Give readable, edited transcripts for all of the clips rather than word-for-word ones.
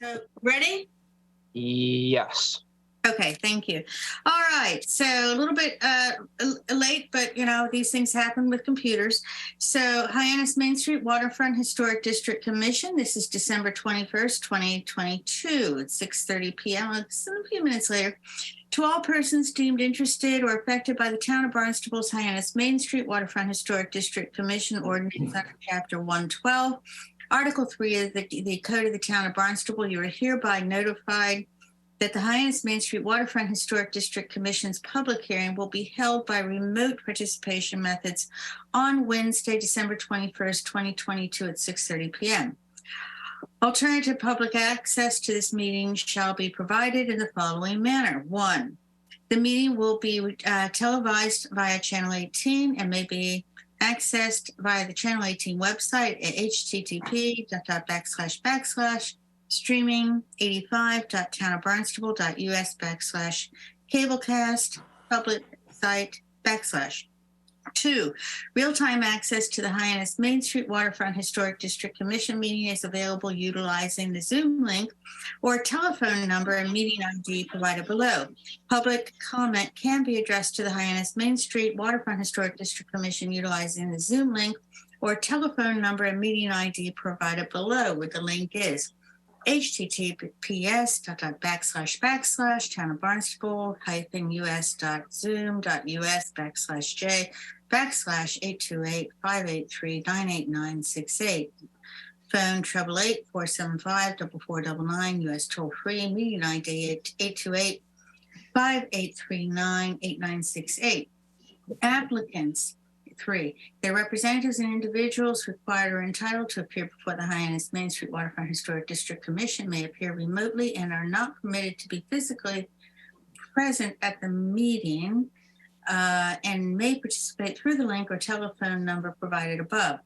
So, ready? Yes. Okay, thank you. All right, so a little bit late, but you know, these things happen with computers. So, Hyannis Main Street Waterfront Historic District Commission. This is December 21st, 2022 at 6:30 p.m. It's a few minutes later. To all persons deemed interested or affected by the Town of Barnstable's Hyannis Main Street Waterfront Historic District Commission Ordinance under Chapter 112, Article 3 of the Code of the Town of Barnstable, you are hereby notified that the Hyannis Main Street Waterfront Historic District Commission's public hearing will be held by remote participation methods on Wednesday, December 21st, 2022 at 6:30 p.m. Alternative public access to this meeting shall be provided in the following manner. 1, the meeting will be televised via Channel 18 and may be accessed via the Channel 18 website at http://streaming85.townofbarnstable.us/cablecast public site /. 2, real-time access to the Hyannis Main Street Waterfront Historic District Commission meeting is available utilizing the Zoom link or telephone number and meeting ID provided below. Public comment can be addressed to the Hyannis Main Street Waterfront Historic District Commission utilizing the Zoom link or telephone number and meeting ID provided below, where the link is https://townofbarnstable-us.zoom.us/j/828-583-98968. Phone 888-475-4499, US toll free, meeting ID 828-5839-8968. Applicants. 3, their representatives and individuals required or entitled to appear before the Hyannis Main Street Waterfront Historic District Commission may appear remotely and are not permitted to be physically present at the meeting and may participate through the link or telephone number provided above.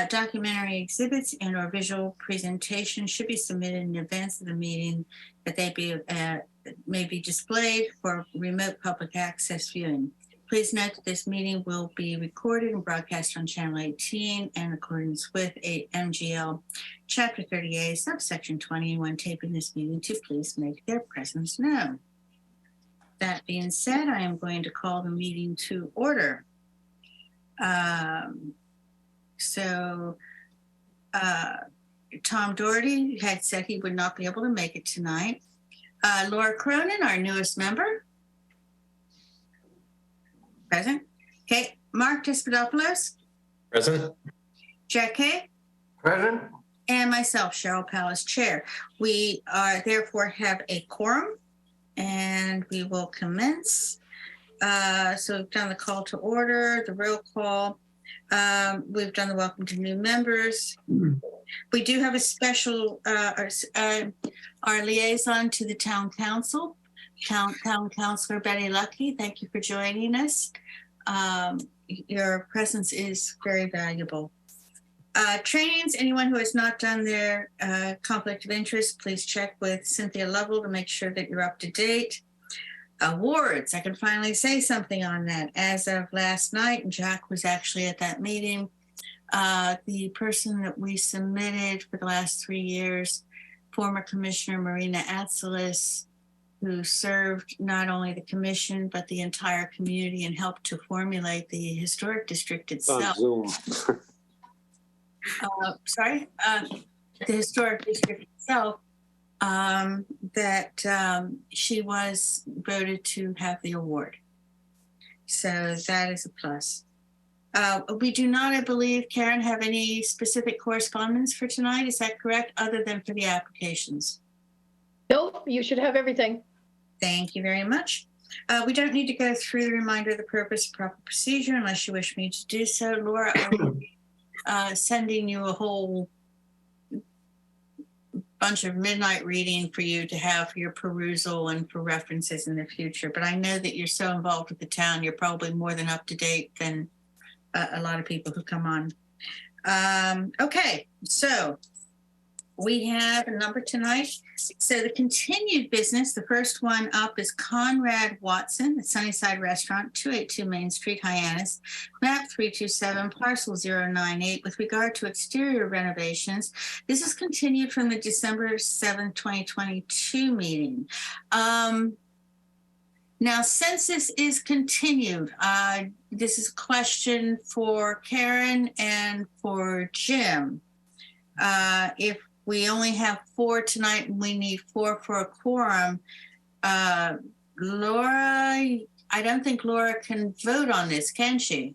Documentary exhibits and or visual presentations should be submitted in advance of the meeting that they may be displayed for remote public access viewing. Please note that this meeting will be recorded and broadcast on Channel 18 in accordance with MGL Chapter 30A, subsection 20. When taping this meeting, to please make their presence known. That being said, I am going to call the meeting to order. Tom Doherty had said he would not be able to make it tonight. Laura Cronin, our newest member. Present. Okay. Mark Despadopoulos. Present. Jack Kay. Present. And myself, Cheryl Palace, Chair. We are therefore have a quorum, and we will commence. So we've done the call to order, the roll call. We've done the welcome to new members. We do have a special, our liaison to the town council. Town Councilor Betty Lucky, thank you for joining us. Your presence is very valuable. Trainings, anyone who has not done their conflict of interest, please check with Cynthia Lovell to make sure that you're up to date. Awards, I can finally say something on that. As of last night, and Jack was actually at that meeting, the person that we submitted for the last 3 years, former Commissioner Marina Atzelis, who served not only the commission, but the entire community and helped to formulate the historic district itself. On Zoom. The historic district itself, she was voted to have the award. So that is a plus. We do not, I believe, Karen, have any specific correspondence for tonight. Is that correct? Other than for the applications? Nope, you should have everything. Thank you very much. We don't need to go through the reminder of the purpose, proper procedure, unless you wish me to do so. Laura, I will be sending you a whole bunch of midnight reading for you to have for your perusal and for references in the future. But I know that you're so involved with the town, you're probably more than up to date than a lot of people who come on. Okay, so we have a number tonight. So the continued business, the first one up is Conrad Watson, the Sunnyside Restaurant, 282 Main Street, Hyannis, map 327, parcel 098, with regard to exterior renovations. This is continued from the December 7th, 2022 meeting. Now, since this is continued, this is a question for Karen and for Jim. If we only have 4 tonight and we need 4 for a quorum, Laura, I don't think Laura can vote on this, can she?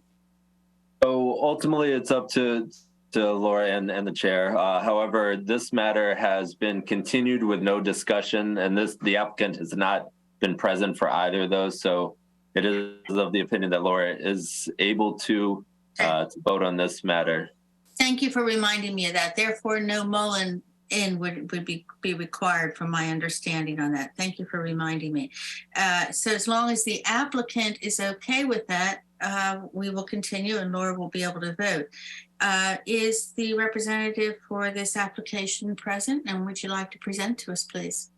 So ultimately, it's up to Laura and the chair. However, this matter has been continued with no discussion, and the applicant has not been present for either of those. So it is of the opinion that Laura is able to vote on this matter. Thank you for reminding me of that. Therefore, no Mullen in would be required from my understanding on that. Thank you for reminding me. So as long as the applicant is okay with that, we will continue and Laura will be able to vote. Is the representative for this application present, and would you like to present to us, please?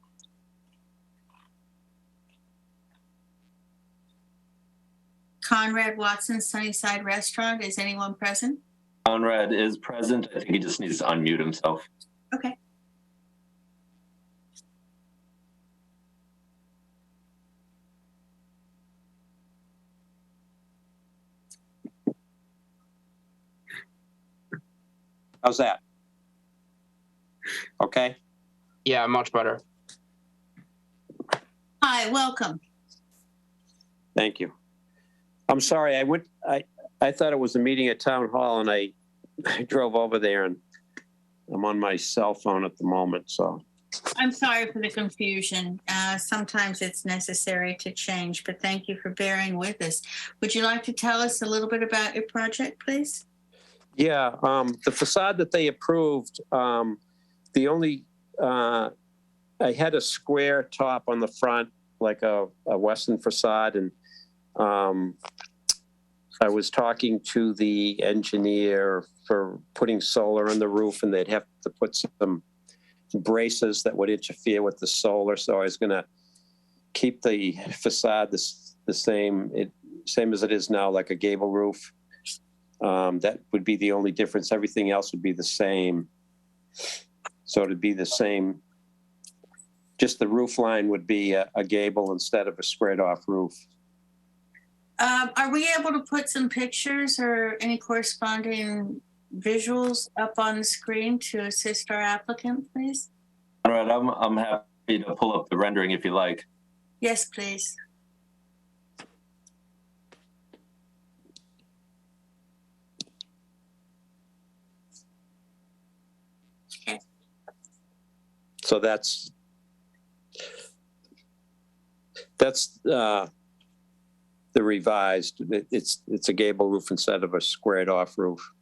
Conrad Watson, Sunnyside Restaurant, is anyone present? Conrad is present. I think he just needs to unmute himself. Okay. How's that? Okay. Yeah, much better. Hi, welcome. Thank you. I'm sorry. I thought it was a meeting at Town Hall, and I drove over there, and I'm on my cell phone at the moment. So I'm sorry for the confusion. Sometimes it's necessary to change, but thank you for bearing with us. Would you like to tell us a little bit about your project, please? yeah, the facade that they approved, the only I had a square top on the front, like a Western facade, and I was talking to the engineer for putting solar on the roof, and they'd have to put some braces that would interfere with the solar. So I was going to keep the facade the same as it is now, like a gable roof. That would be the only difference. Everything else would be the same. So it'd be the same. Just the roof line would be a gable instead of a squared off roof. Are we able to put some pictures or any corresponding visuals up on the screen to assist our applicant, please? All right, I'm happy to pull up the rendering if you like. Yes, please. Okay. So that's the revised. It's a gable roof instead of a squared off roof.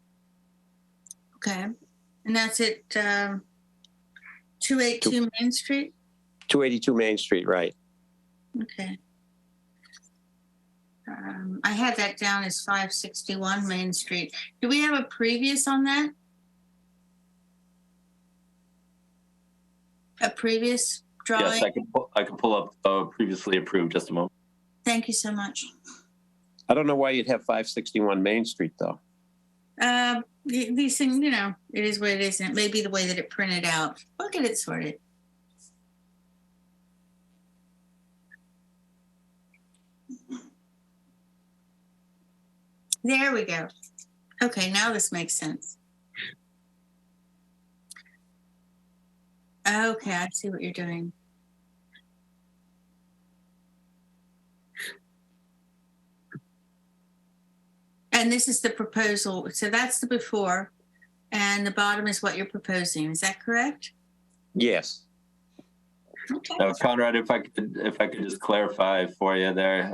Okay. And that's at 282 Main Street? 282 Main Street, right. Okay. I had that down as 561 Main Street. Do we have a previous on that? A previous drawing? Yes, I can pull up previously approved. Just a moment. Thank you so much. I don't know why you'd have 561 Main Street, though. These things, you know, it is what it is, and it may be the way that it printed out. We'll get it sorted. There we go. Okay, now this makes sense. Okay, I see what you're doing. And this is the proposal. So that's the before, and the bottom is what you're proposing. Is that correct? Yes. Okay. Now, Conrad, if I could just clarify for you there.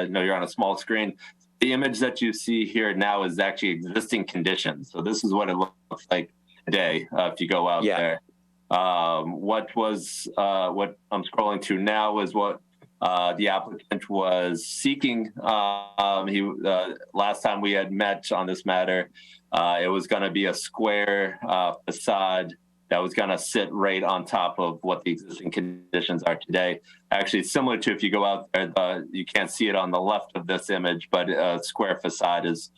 No, you're on a small screen. The image that you see here now is actually existing conditions. So this is what it looks like today if you go out there. What I'm scrolling to now is what the applicant was seeking. Last time we had met on this matter, it was going to be a square facade that was going to sit right on top of what the existing conditions are today. Actually, similar to if you go out there, you can't see it on the left of this image, but a square facade is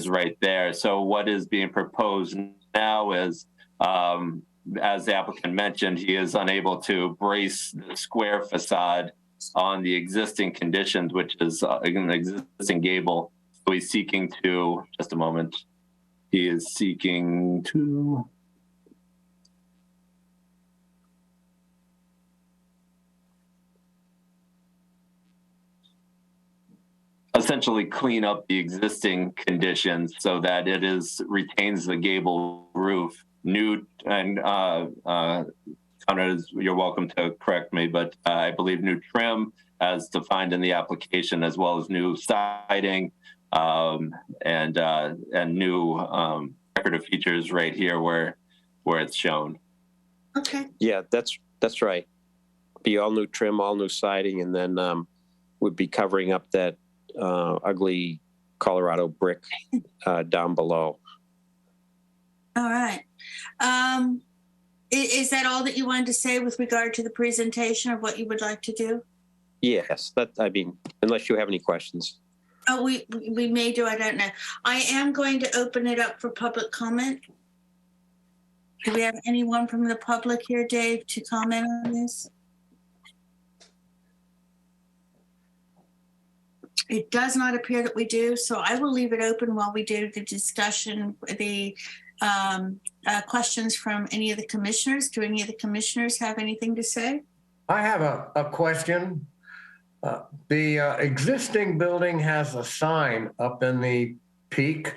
right there. So what is being proposed now is, as the applicant mentioned, he is unable to brace the square facade on the existing conditions, which is an existing gable. So he's seeking to, just a moment, he is seeking to, essentially clean up the existing conditions so that it retains the gable roof. New, and Conrad, you're welcome to correct me, but I believe new trim as defined in the application, as well as new siding and new decorative features right here where it's shown. Okay. Yeah, that's right. Be all new trim, all new siding, and then would be covering up that ugly Colorado brick down below. All right. Is that all that you wanted to say with regard to the presentation of what you would like to do? Yes, I mean, unless you have any questions. Oh, we may do, I don't know. I am going to open it up for public comment. Do we have anyone from the public here, Dave, to comment on this? It does not appear that we do, so I will leave it open while we do the discussion, the questions from any of the commissioners. Do any of the commissioners have anything to say? I have a question. The existing building has a sign up in the peak.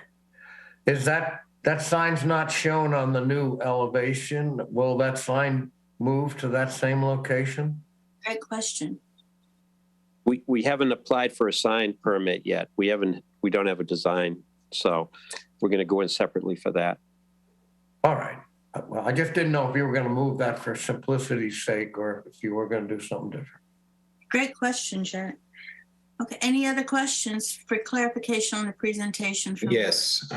Is that sign's not shown on the new elevation? Will that sign move to that same location? Great question. We haven't applied for a sign permit yet. We don't have a design, so we're going to go in separately for that. All right. Well, I just didn't know if you were going to move that for simplicity's sake or if you were going to do something different. Great question, Jared. Okay, any other questions for clarification on the presentation? Yes.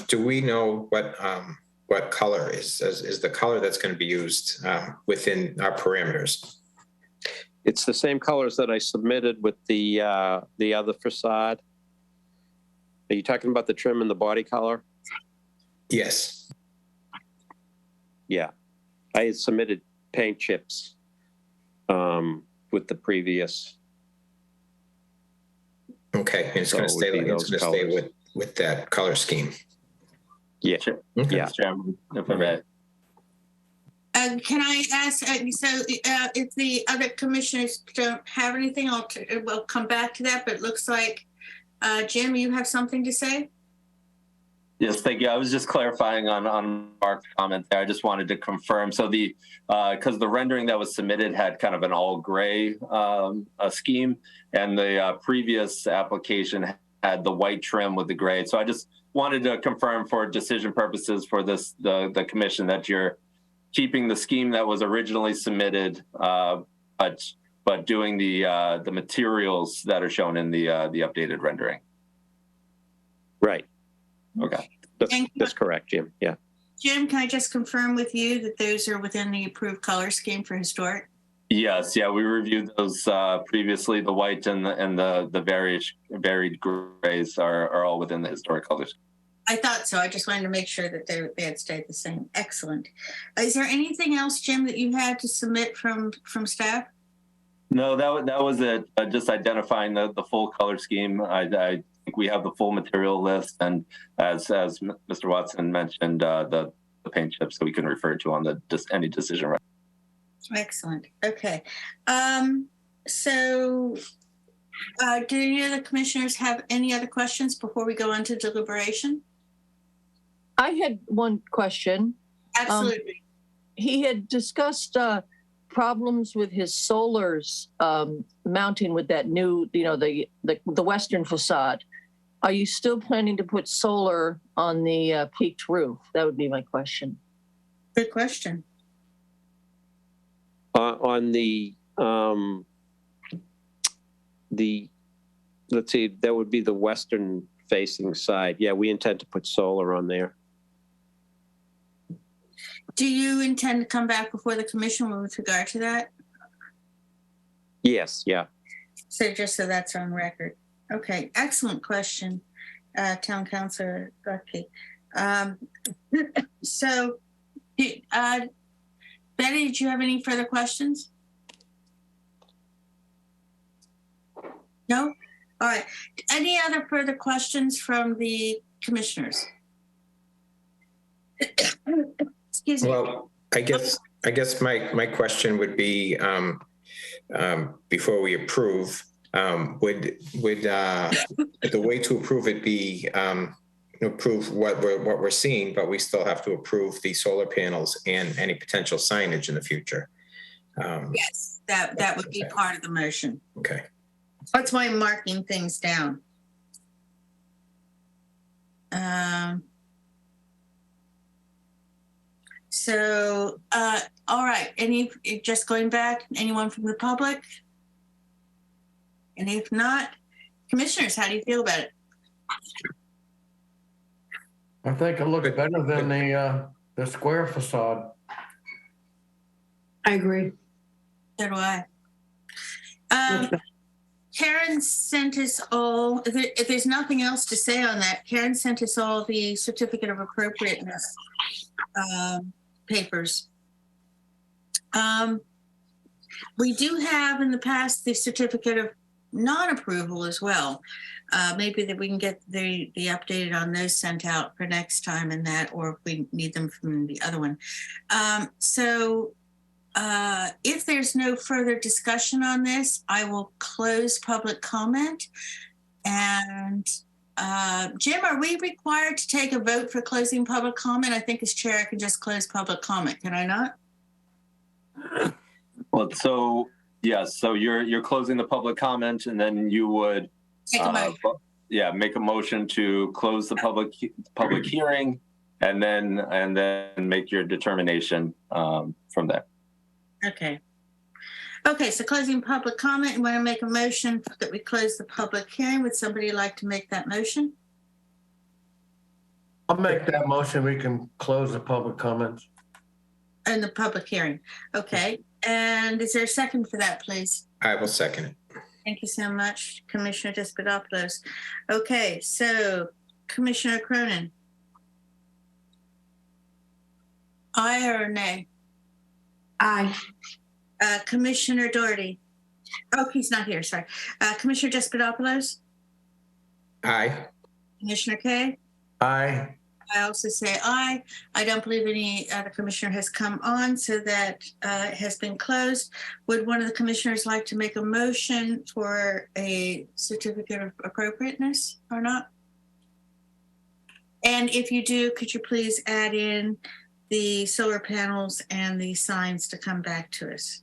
Do we know what color is the color that's going to be used within our parameters? It's the same colors that I submitted with the other facade. Are you talking about the trim and the body color? Yes. Yeah, I had submitted paint chips with the previous. Okay, and it's going to stay. It's going to stay with that color scheme. Yeah. Sure. Okay. Yeah. If I may. Can I ask, if the other commissioners don't have anything, we'll come back to that, but it looks like, Jim, you have something to say? Yes, thank you. I was just clarifying on Mark's comment there. I just wanted to confirm. So because the rendering that was submitted had kind of an all gray scheme, and the previous application had the white trim with the gray. So I just wanted to confirm for decision purposes for the commission that you're keeping the scheme that was originally submitted, but doing the materials that are shown in the updated rendering. Right. Okay. That's correct, Jim. Yeah. Jim, can I just confirm with you that those are within the approved color scheme for historic? Yes. Yeah. We reviewed those previously. The white and the varied grays are all within the historic colors. I thought so. I just wanted to make sure that they had stayed the same. Excellent. Is there anything else, Jim, that you had to submit from staff? No, that was it. Just identifying the full color scheme. I think we have the full material list, and as Mr. Watson mentioned, the paint chips that we can refer to on any decision. Excellent. Okay. So do any of the commissioners have any other questions before we go on to deliberation? I had one question. Absolutely. He had discussed problems with his solars mounting with that new, the western facade. Are you still planning to put solar on the peaked roof? That would be my question. Good question. On let's see, that would be the western facing side. Yeah, we intend to put solar on there. Do you intend to come back before the commission with regard to that? Yes, yeah. So just so that's on record. Okay, excellent question, Town Councilor Guthrie. So, Betty, did you have any further questions? No? All right. Any other further questions from the commissioners? Excuse me. Well, I guess my question would be, before we approve, would the way to approve it be approve what we're seeing, but we still have to approve the solar panels and any potential signage in the future? Yes, that would be part of the motion. Okay. That's why I'm marking things down. So, all right. Just going back, anyone from the public? And if not, commissioners, how do you feel about it? I think it looks better than the square facade. I agree. So do I. Karen sent us all, if there's nothing else to say on that, Karen sent us all the certificate of appropriateness papers. We do have in the past the certificate of non-approval as well. Maybe that we can get the updated on those sent out for next time and that, or if we need them from the other one. If there's no further discussion on this, I will close public comment. And Jim, are we required to take a vote for closing public comment? I think as chair, I can just close public comment. Can I not? Well, so yes, so you're closing the public comment, and then you would Take a motion. make a motion to close the public hearing, and then make your determination from there. Okay. Okay, so closing public comment, and want to make a motion that we close the public hearing. Would somebody like to make that motion? I'll make that motion. We can close the public comments. In the public hearing. Okay. And is there a second for that, please? I will second it. Thank you so much, Commissioner Despotopoulos. Okay, so Commissioner Cronin. Aye or nay? Aye. Commissioner Doherty. Oh, he's not here, sorry. Commissioner Despotopoulos? Aye. Commissioner Kay? Aye. I also say aye. I don't believe any other commissioner has come on, so that has been closed. Would one of the commissioners like to make a motion for a certificate of appropriateness or not? And if you do, could you please add in the solar panels and the signs to come back to us?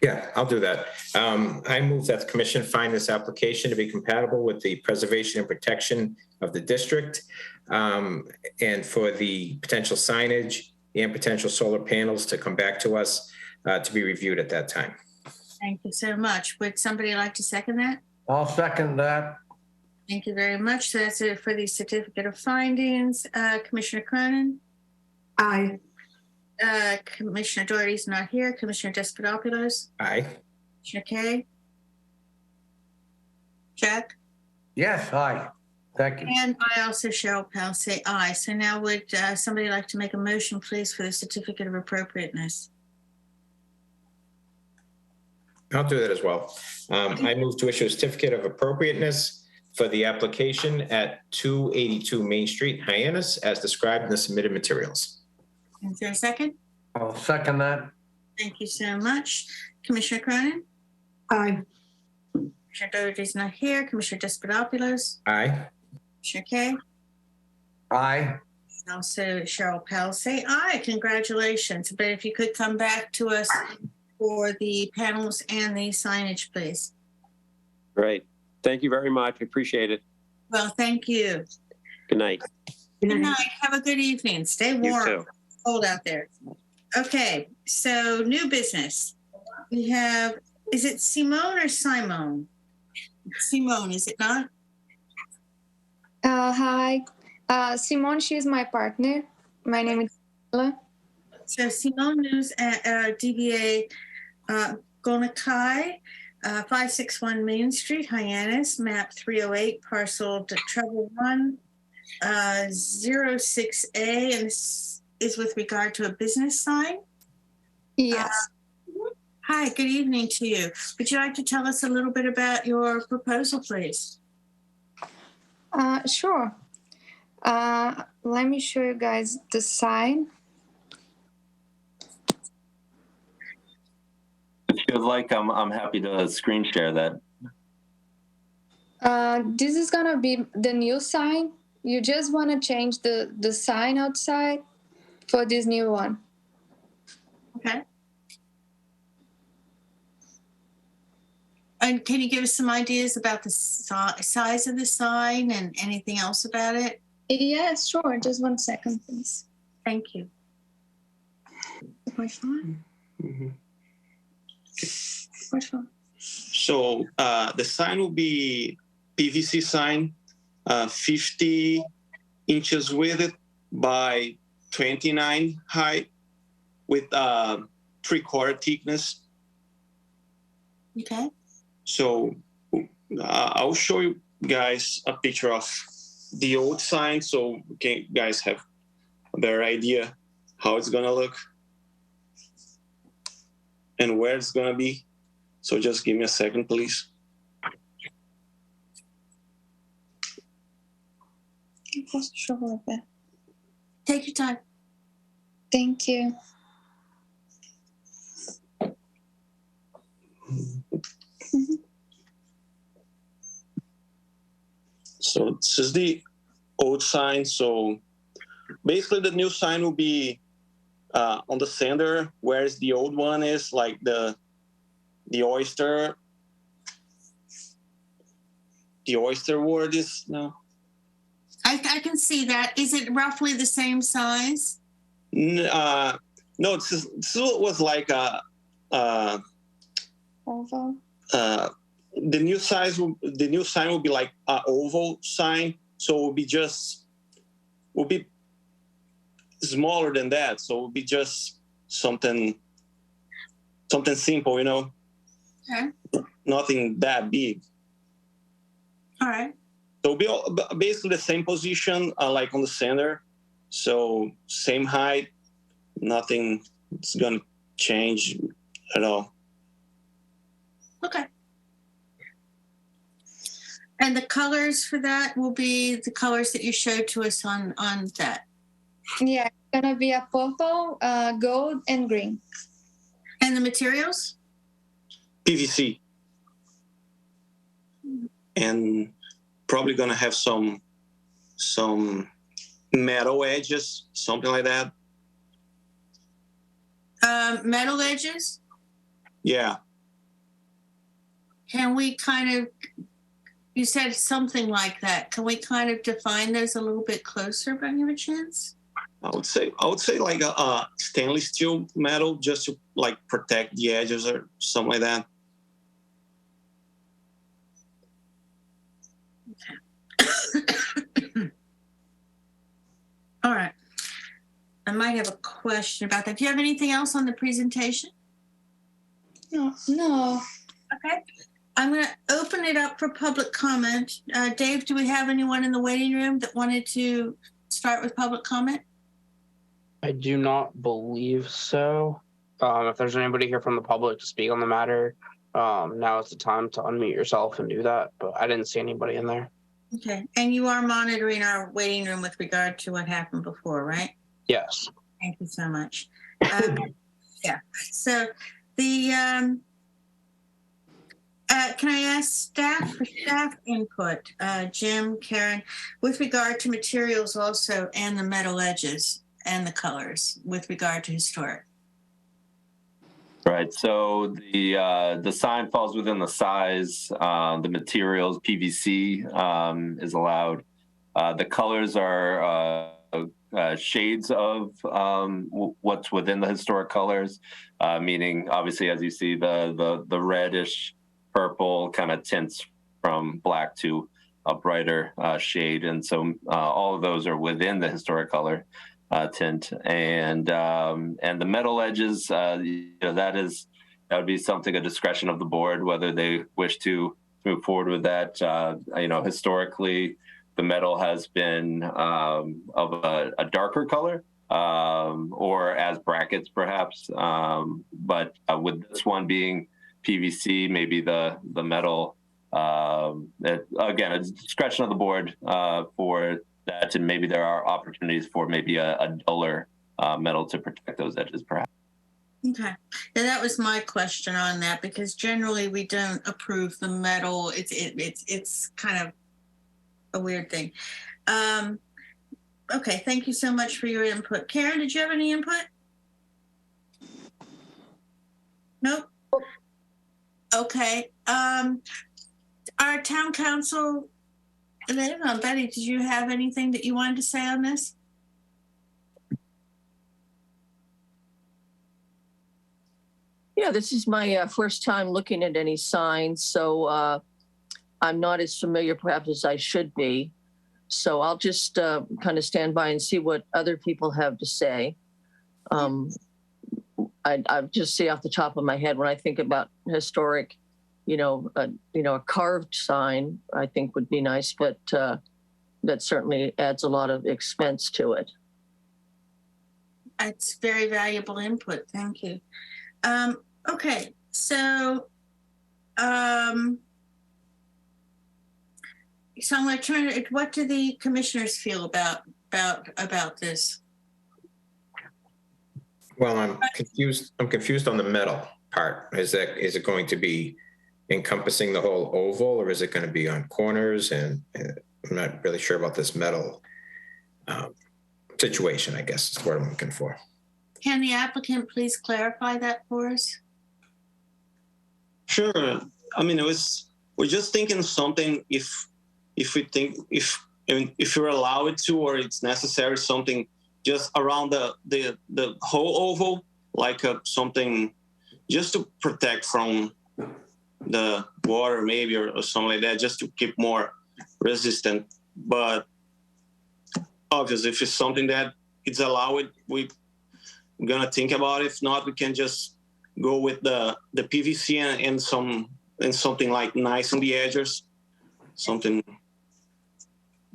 Yeah, I'll do that. I move that the commission find this application to be compatible with the preservation and protection of the district, and for the potential signage and potential solar panels to come back to us to be reviewed at that time. Thank you so much. Would somebody like to second that? I'll second that. Thank you very much. So that's it for the certificate of findings. Commissioner Cronin? Aye. Commissioner Doherty's not here. Commissioner Despotopoulos? Aye. Commissioner Kay? Jack? Yes, aye. Thank you. And I also, Cheryl Powell, say aye. So now would somebody like to make a motion, please, for the certificate of appropriateness? I'll do that as well. I move to issue a certificate of appropriateness for the application at 282 Main Street, Hyannis, as described in the submitted materials. Is there a second? I'll second that. Thank you so much. Commissioner Cronin? Aye. Commissioner Doherty's not here. Commissioner Despotopoulos? Aye. Commissioner Kay? Aye. And also Cheryl Powell, say aye. Congratulations. But if you could come back to us for the panels and the signage, please. Great. Thank you very much. Appreciate it. Well, thank you. Good night. Good night. Have a good evening. Stay You warm. too. Cold out there. Okay, so new business. We have, is it Simone or Simone? Simone, is it not? Hi. Simone, she is my partner. My name is Ella. So Simone Nunes, DBA Acai, 561 Main Street, Hyannis, map 308, parcel treble 1, 06A, and this is with regard to a business sign. Yes. Hi, good evening to you. Would you like to tell us a little bit about your proposal, please? Sure. Let me show you guys the sign. If you would like, I'm happy to screen share that. This is gonna be the new sign. You just want to change the sign outside for this new one. Okay. And can you give us some ideas about the size of the sign and anything else about it? Yes, sure. Just 1 second, please. Thank you. Pode falar? Pode falar. So the sign will be PVC sign, 50 inches width by 29 height with 3/4 thickness. Okay. So I'll show you guys a picture of the old sign so you guys have a better idea how it's gonna look and where it's gonna be. So just give me a second, please. Posso chover like that? Take your time. Thank you. So this is the old sign. So basically the new sign will be on the center, whereas the old one is like the oyster word is now. I can see that. Is it roughly the same size? No, this was like a Oval. the new sign will be like an oval sign, so it will be smaller than that. So it will be just something simple, you know. Okay. Nothing that big. All right. So it'll be basically the same position, like on the center. So same height. Nothing is gonna change at all. Okay. And the colors for that will be the colors that you showed to us on that. Yeah, it's gonna be a purple, gold, and green. And the materials? PVC. And probably gonna have some metal edges, something like that. Metal edges? Yeah. Can we kind of, you said something like that. Can we kind of define those a little bit closer by any chance? I would say like a stainless steel metal, just to like protect the edges or something like that. All right. I might have a question about that. Do you have anything else on the presentation? No. Okay. I'm going to open it up for public comment. Dave, do we have anyone in the waiting room that wanted to start with public comment? I do not believe so. If there's anybody here from the public to speak on the matter, now is the time to unmute yourself and do that. But I didn't see anybody in there. Okay. And you are monitoring our waiting room with regard to what happened before, right? Yes. Thank you so much. Yeah. So the can I ask staff for staff input, Jim, Karen, with regard to materials also and the metal edges and the colors with regard to historic? Right. So the sign falls within the size. The materials, PVC, is allowed. The colors are shades of what's within the historic colors, meaning obviously, as you see, the reddish purple kind of tints from black to a brighter shade. And so all of those are within the historic color tint. And the metal edges, that would be something, a discretion of the board, whether they wish to move forward with that. Historically, the metal has been of a darker color, or as brackets perhaps. But with this one being PVC, maybe the metal, again, it's discretion of the board for that, and maybe there are opportunities for maybe a duller metal to protect those edges perhaps. Okay, yeah, that was my question on that, because generally we don't approve the metal. It's kind of a weird thing. Okay, thank you so much for your input. Karen, did you have any input? Nope. Okay. Our town council, Betty, did you have anything that you wanted to say on this? Yeah, this is my first time looking at any signs, so I'm not as familiar perhaps as I should be. So I'll just kind of stand by and see what other people have to say. I just see off the top of my head, when I think about historic, a carved sign, I think would be nice, but that certainly adds a lot of expense to it. It's very valuable input. Thank you. Okay, so I'm going to turn it. What do the commissioners feel about this? Well, I'm confused. I'm confused on the metal part. Is it going to be encompassing the whole oval, or is it going to be on corners? And I'm not really sure about this metal situation, I guess is what I'm looking for. Can the applicant please clarify that for us? Sure. I mean, we're just thinking something, if you're allowed to, or it's necessary, something just around the whole oval, like something just to protect from the water maybe, or something like that, just to keep more resistant. But obviously, if it's something that it's allowed, we're gonna think about it. If not, we can just go with the PVC and something like nice on the edges, something.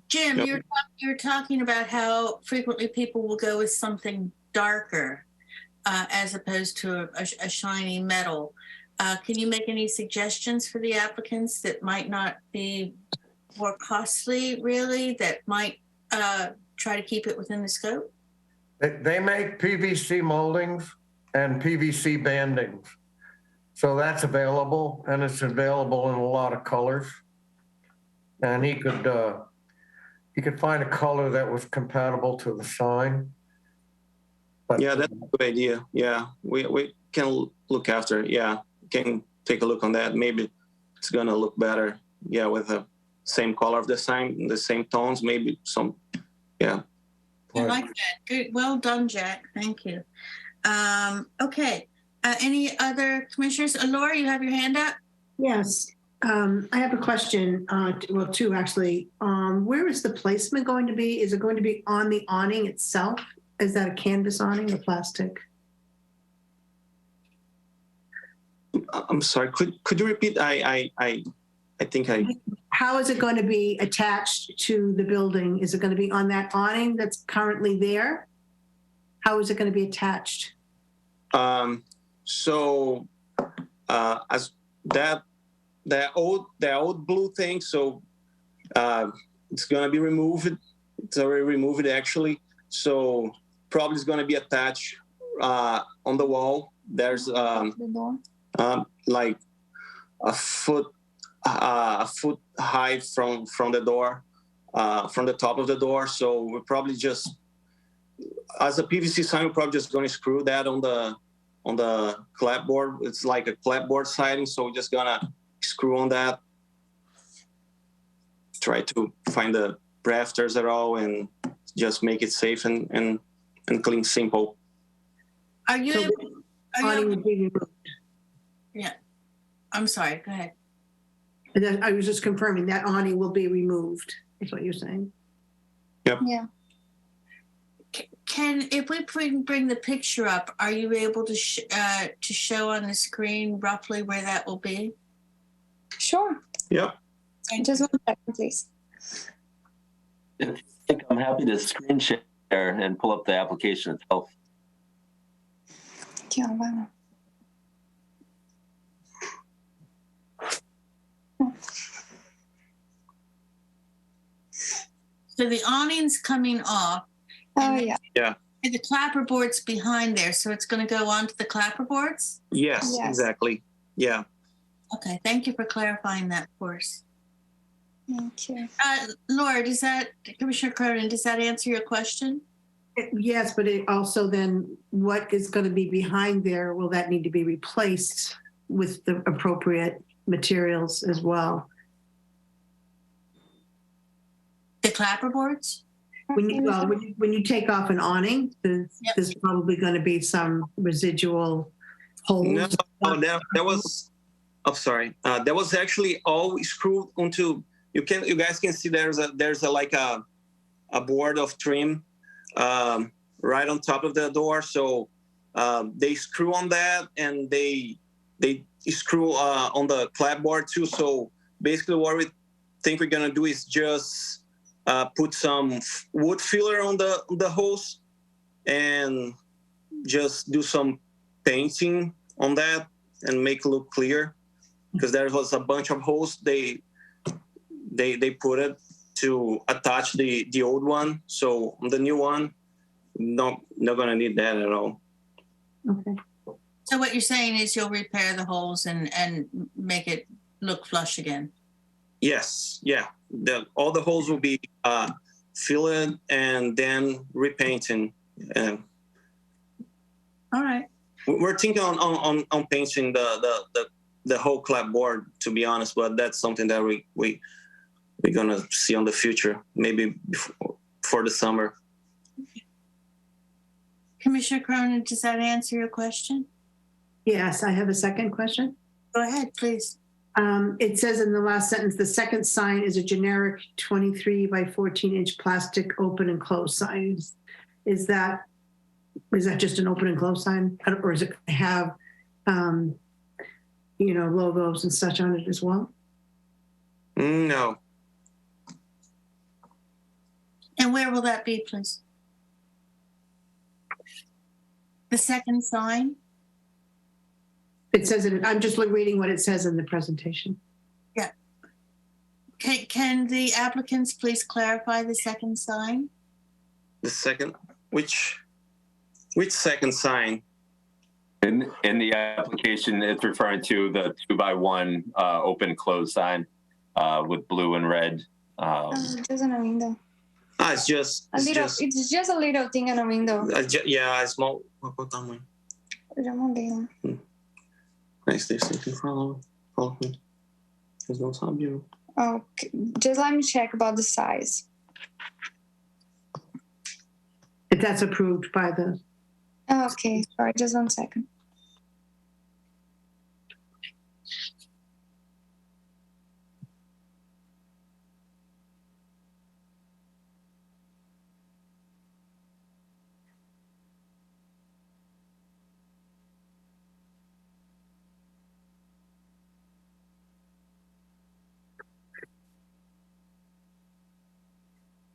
Jim, Yep. you're talking about how frequently people will go with something darker as opposed to a shiny metal. Can you make any suggestions for the applicants that might not be more costly, really, that might try to keep it within the scope? They make PVC moldings and PVC bandings. So that's available, and it's available in a lot of colors. And he could find a color that was compatible to the sign. But Yeah, that's a good idea. Yeah, we can look after it. Yeah, can take a look on that. Maybe it's gonna look better. Yeah, with the same color of the sign, the same tones, maybe some, yeah. I like that. Good. Well done, Jack. Thank you. Okay. Any other commissioners? Laura, you have your hand up? Yes. I have a question. Well, two actually. Where is the placement going to be? Is it going to be on the awning itself? Is that a canvas awning or plastic? I'm sorry. Could you repeat? I think I. How is it going to be attached to the building? Is it going to be on that awning that's currently there? How is it going to be attached? So as the old blue thing, so it's gonna be removed. It's already removed actually. So probably it's gonna be attached on the wall. There's like a foot height from the door, from the top of the door. So we're probably just, as a PVC sign, we're probably just gonna screw that on the clapboard. It's like a clapboard siding, so we're just gonna screw on that. Try to find the rafters at all and just make it safe and clean, simple. Are you So able? Awning would be removed. Yeah. I'm sorry. Go ahead. And then I was just confirming that awning will be removed, is what you're saying. Yeah. Can, if we bring the picture up, are you able to show on the screen roughly where that will be? Sure. Yep. Just 1 second, please. I think I'm happy to screen share and pull up the application itself. Aqui, ó, vai lá. So the awning's coming off. Oh, and yeah. Yeah. the clapperboard's behind there, so it's going to go onto the clapperboards? Yes, Yes. exactly. Yeah. Okay, thank you for clarifying that for us. Thank you. Laura, Commissioner Cronin, does that answer your question? Yes, but it also then, what is going to be behind there, will that need to be replaced with the appropriate materials as well? The clapperboards? When you take off an awning, there's probably going to be some residual holes. No, that was. Oh, sorry. That was actually all screwed onto. You guys can see there's a like a board of trim right on top of the door. So they screw on that, and they screw on the clapboard too. So basically, what we think we're gonna do is just put some wood filler on the holes and just do some painting on that and make it look clear, because there was a bunch of holes they put it to attach the old one. So on the new one, not gonna need that at all. Okay. So what you're saying is you'll repair the holes and make it look flush again? Yes, yeah. All the holes will be filled and then repainting. All right. We're thinking on painting the whole clapboard, to be honest, but that's something that we're gonna see on the future, maybe for the summer. Commissioner Cronin, does that answer your question? Yes, I have a second question. Go ahead, please. It says in the last sentence, the second sign is a generic 23 by 14 inch plastic open and close sign. Is that just an open and close sign, or is it have, logos and such on it as well? No. And where will that be, please? The second sign? It says it. I'm just reading what it says in the presentation. Yeah. Can the applicants please clarify the second sign? The second, which second sign? In the application, it's referring to the 2x1 open close sign with blue and red. Just on a window. It's just It's just a little thing on a window. yeah, small. Qual tamanho? Eu já mandei lá. Nice, they can follow me. Eles não sabiam. Okay, just let me check about the size. If that's approved by the. Okay, sorry, just 1 second.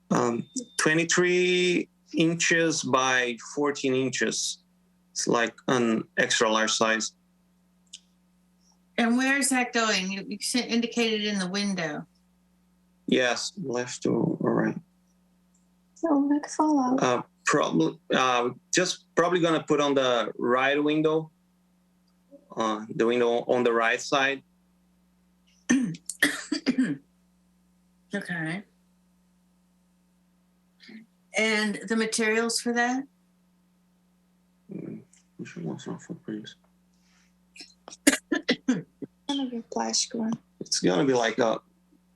Um, 23 inches by 14 inches. It's like an extra large size. And where is that going? You indicated in the window. Yes, left to right. So let's follow. Probably gonna put on the right window. The window on the right side. Okay. And the materials for that? Which one's not footprints? Gonna be plastic one. It's gonna be like a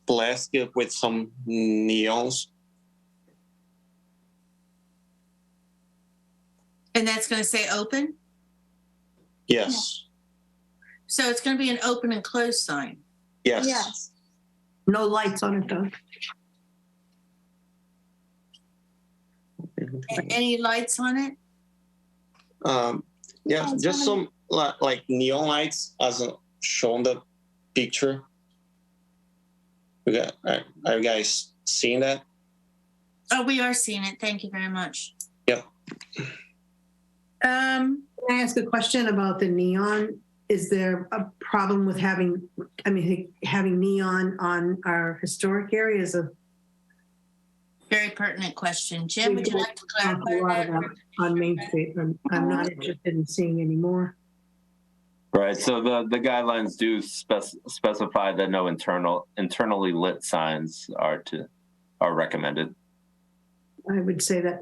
plastic with some neons. And that's going to say open? Yes. So it's going to be an open and closed sign? Yes. Yes. No lights on it though. Any lights on it? Yeah, Oh, just some like neon lights as shown the picture. Are you guys seeing that? Oh, we are seeing it. Thank you very much. Yep. Um, Can I ask a question about the neon? Is there a problem with having neon on our historic areas of? very pertinent question. Jim, would you like to A lot clarify of that? them on Main Street. I'm not interested in seeing any more. Right. So the guidelines do specify that no internally lit signs are recommended. I would say that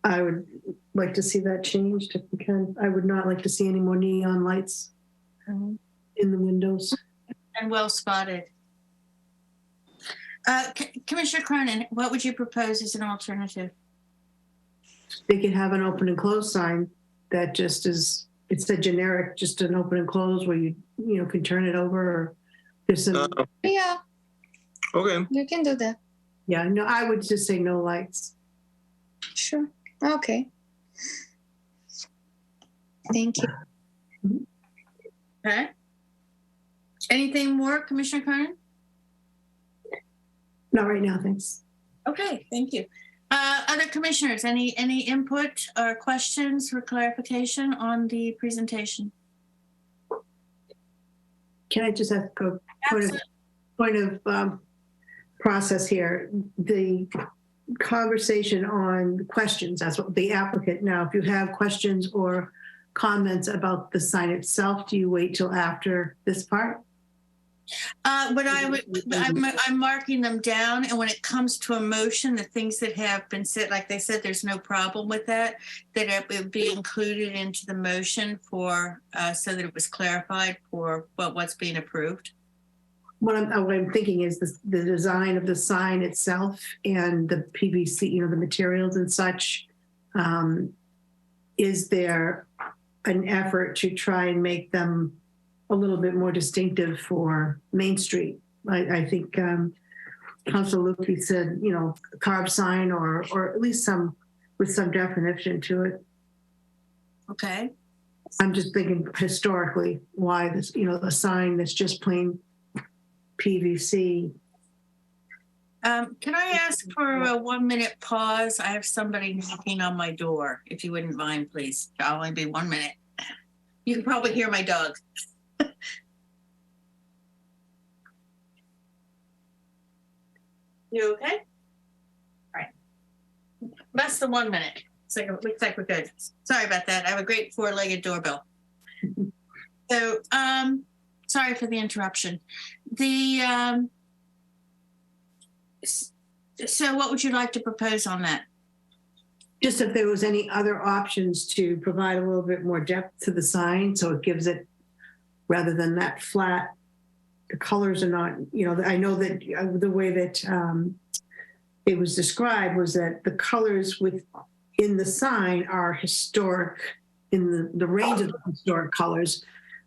I would like to see that changed if we can. I would not like to see any more neon lights in the windows. And well spotted. Commissioner Cronin, what would you propose as an alternative? They could have an open and close sign that just is, it's a generic, just an open and close where you can turn it over or there's some, Yeah, Okay. you can do that. yeah, no, I would just say no lights. Sure. Okay. Thank you. Okay. Anything more, Commissioner Cronin? Not right now, thanks. Okay, thank you. Other commissioners, any input or questions or clarification on the presentation? Can I just ask a point of process here? The conversation on questions, that's what the applicant, now, if you have questions or comments about the sign itself, do you wait till after this part? But I'm marking them down, and when it comes to a motion, the things that have been said, like they said, there's no problem with that it would be included into the motion for, so that it was clarified for what's being approved. What I'm thinking is the design of the sign itself and the PVC, the materials and such. Is there an effort to try and make them a little bit more distinctive for Main Street? I think Councilor Lukey said, a carved sign or at least with some definition to it. Okay. I'm just thinking historically why this, the sign that's just plain PVC. Can I ask for a 1 minute pause? I have somebody knocking on my door. If you wouldn't mind, please. I'll only be 1 minute. You can probably hear my dog. You okay? All right. Less than 1 minute. Looks like we're good. Sorry about that. I have a great four-legged doorbell. So, sorry for the interruption. So what would you like to propose on that? Just if there was any other options to provide a little bit more depth to the sign, so it gives it, rather than that flat, the colors are not, I know that the way that it was described was that the colors within the sign are historic, in the range of the historic colors,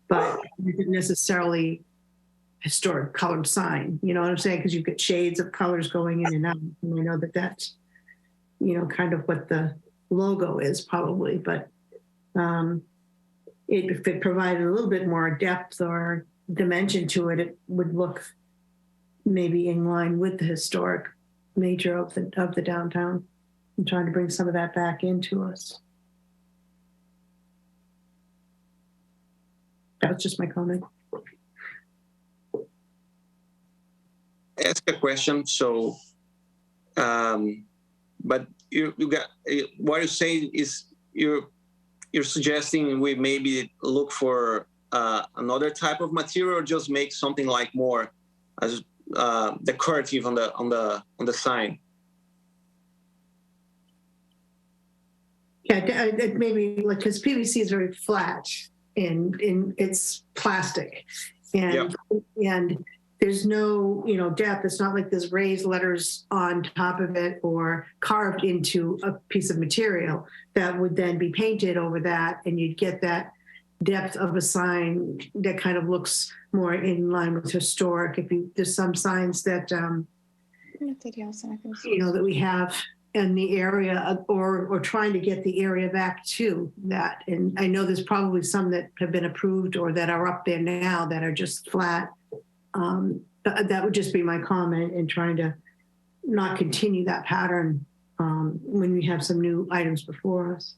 but isn't necessarily historic colored sign. You know what I'm saying? Because you get shades of colors going in and out. And I know that that's, kind of what the logo is probably, but if it provided a little bit more depth or dimension to it, it would look maybe in line with the historic nature of the downtown. I'm trying to bring some of that back into us. That was just my comment. Ask a question. So, but you got what you're saying is you're suggesting we maybe look for another type of material, or just make something like more as decorative on the sign. Yeah, maybe like, because PVC is very flat and it's plastic, and there's no depth. It's not like there's raised letters on top of it or carved into a piece of material that would then be painted over that, and you'd get that depth of a sign that kind of looks more in line with historic. There's some signs that, you know, that we have in the area, or trying to get the area back to that. And I know there's probably some that have been approved or that are up there now that are just flat. That would just be my comment in trying to not continue that pattern when we have some new items before us.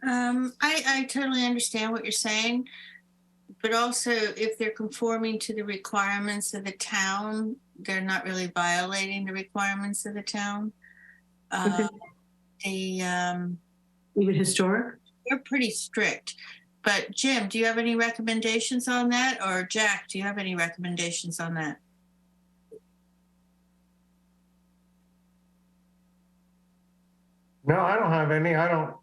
I totally understand what you're saying, but also if they're conforming to the requirements of the town, they're not really violating the requirements of the town. Okay. Even historic? They're pretty strict. But Jim, do you have any recommendations on that? Or Jack, do you have any recommendations on that? No, I don't have any. I don't,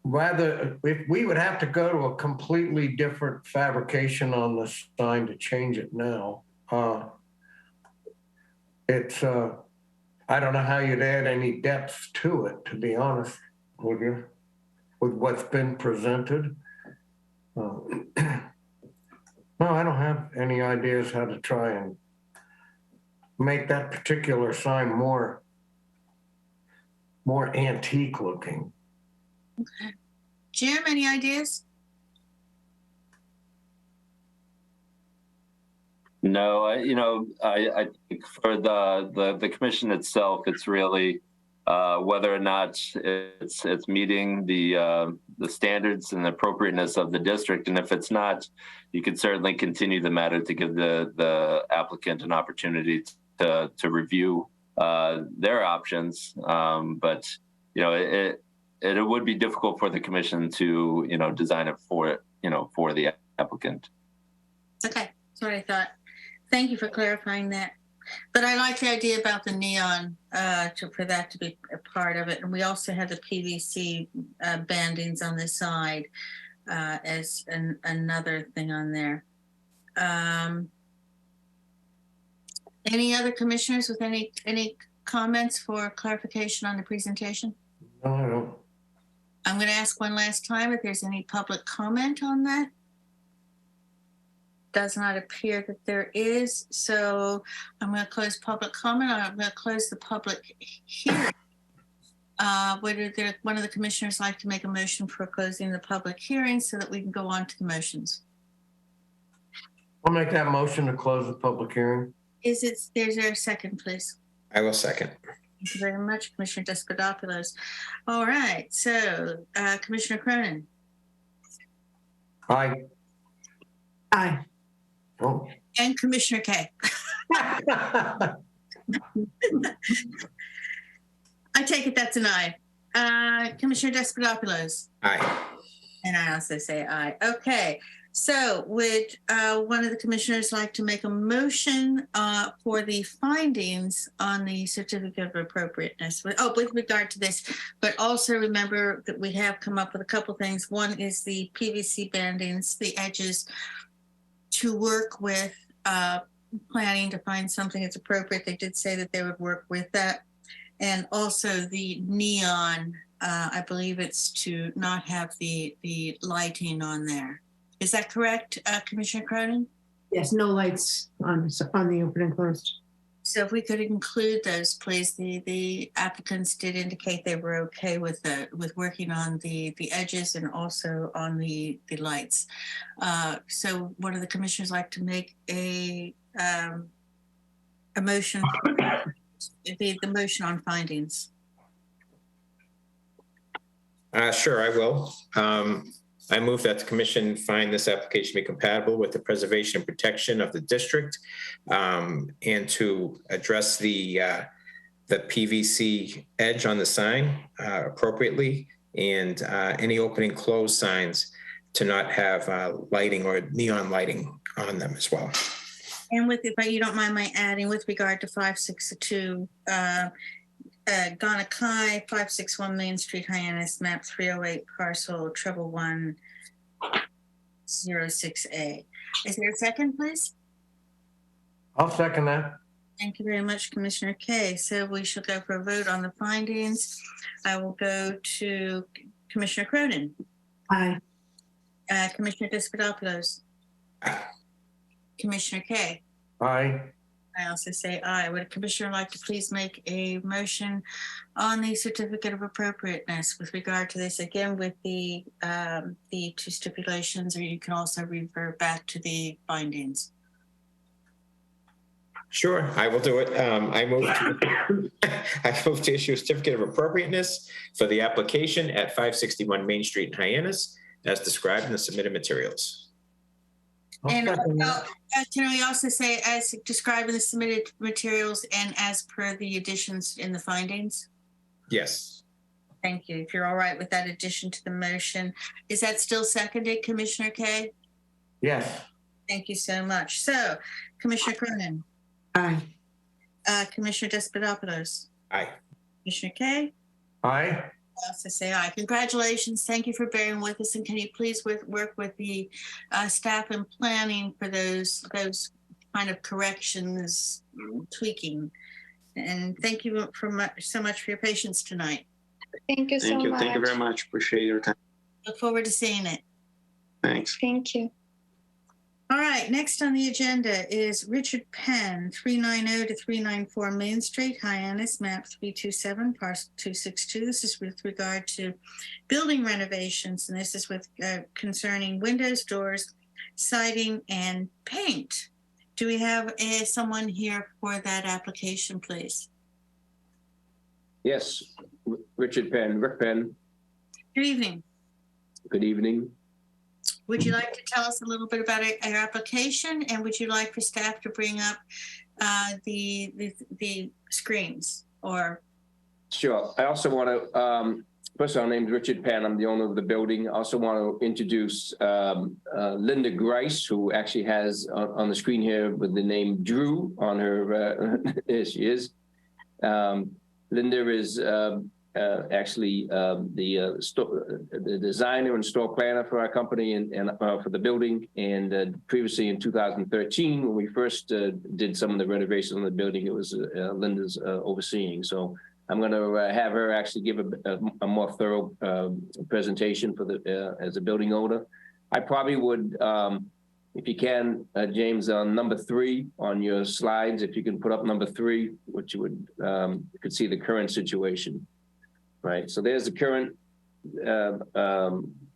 rather, if we would have to go to a completely different fabrication on the sign to change it now. It's, I don't know how you'd add any depth to it, to be honest with you, with what's been presented. No, I don't have any ideas how to try and make that particular sign more antique looking. Okay. Jim, any ideas? No, I think for the commission itself, it's really whether or not it's meeting the standards and the appropriateness of the district, and if it's not, you could certainly continue the matter to give the applicant an opportunity to review their options. But it would be difficult for the commission to design it for the applicant. Okay, that's what I thought. Thank you for clarifying that. But I like the idea about the neon for that to be a part of it. And we also have the PVC bandings on the side as another thing on there. Any other commissioners with any comments for clarification on the presentation? No, I don't. I'm going to ask one last time if there's any public comment on that. Does not appear that there is, so I'm going to close public comment. I'm going to close the public hearing. Would one of the commissioners like to make a motion for closing the public hearing so that we can go on to the motions? I'll make that motion to close the public hearing. Is there a second, please? I will second. Thank you very much, Commissioner Despodopoulos. All right, so Commissioner Cronin. Aye. Aye. Oh. And Commissioner Kay. I take it that's an aye. Commissioner Despodopoulos. Aye. And I also say aye. Okay, so would one of the commissioners like to make a motion for the findings on the certificate of appropriateness? With regard to this, but also remember that we have come up with a couple things. One is the PVC bandings, the edges, to work with planning to find something that's appropriate. They did say that they would work with that. And also the neon, I believe it's to not have the lighting on there. Is that correct, Commissioner Cronin? Yes, no lights on the open and closed. So if we could include those, please. The applicants did indicate they were okay with working on the edges and also on the lights. So one of the commissioners like to make a motion, the motion on findings. Sure, I will. I move that the commission find this application to be compatible with the preservation and protection of the district, and to address the PVC edge on the sign appropriately, and any opening closed signs to not have lighting or neon lighting on them as well. And if you don't mind my adding, with regard to 562, Acai, 561 Main Street, Hyannis, map 308, parcel 11106A. Is there a second, please? I'll second that. Thank you very much, Commissioner Kay. So we shall go for a vote on the findings. I will go to Commissioner Cronin, Aye. Commissioner Despotopoulos, Commissioner Kay. Aye. I also say aye. Would a commissioner like to please make a motion on the certificate of appropriateness with regard to this, again, with the two stipulations, or you can also revert back to the findings? Sure, I will do it. I move to issue a certificate of appropriateness for the application at 561 Main Street in Hyannis, as described in the submitted materials. And can we also say as described in the submitted materials and as per the additions in the findings? Yes. Thank you. If you're all right with that addition to the motion. Is that still seconded, Commissioner Kay? Yes. Thank you so much. So, Commissioner Cronin. Aye. Commissioner Despotopoulos. Aye. Commissioner Kay. Aye. I also say aye. Congratulations. Thank you for bearing with us. And can you please work with the staff and planning for those kind of corrections, tweaking. And thank you so much for your patience tonight. Thank you so much. Thank you very much. Appreciate your time. Look forward to seeing it. Thanks. Thank you. All right, next on the agenda is Richard Penn, 390 to 394 Main Street, Hyannis, map 327, parcel 262. This is with regard to building renovations, and this is with concerning windows, doors, siding, and paint. Do we have someone here for that application, please? Yes, Richard Penn, Rick Penn. Good evening. Good evening. Would you like to tell us a little bit about your application, and would you like for staff to bring up the screens? Or Sure. I also want to, first of all, my name is Richard Penn. I'm the owner of the building. I also want to introduce Linda Grice, who actually has on the screen here with the name Drew on her. There she is. Linda is actually the designer and store planner for our company and for the building. And previously in 2013, when we first did some of the renovations on the building, it was Linda's overseeing. So I'm going to have her actually give a more thorough presentation for the as a building owner. I probably would, if you can, James, on number 3 on your slides, if you can put up number 3, which you would you could see the current situation. Right, so there's the current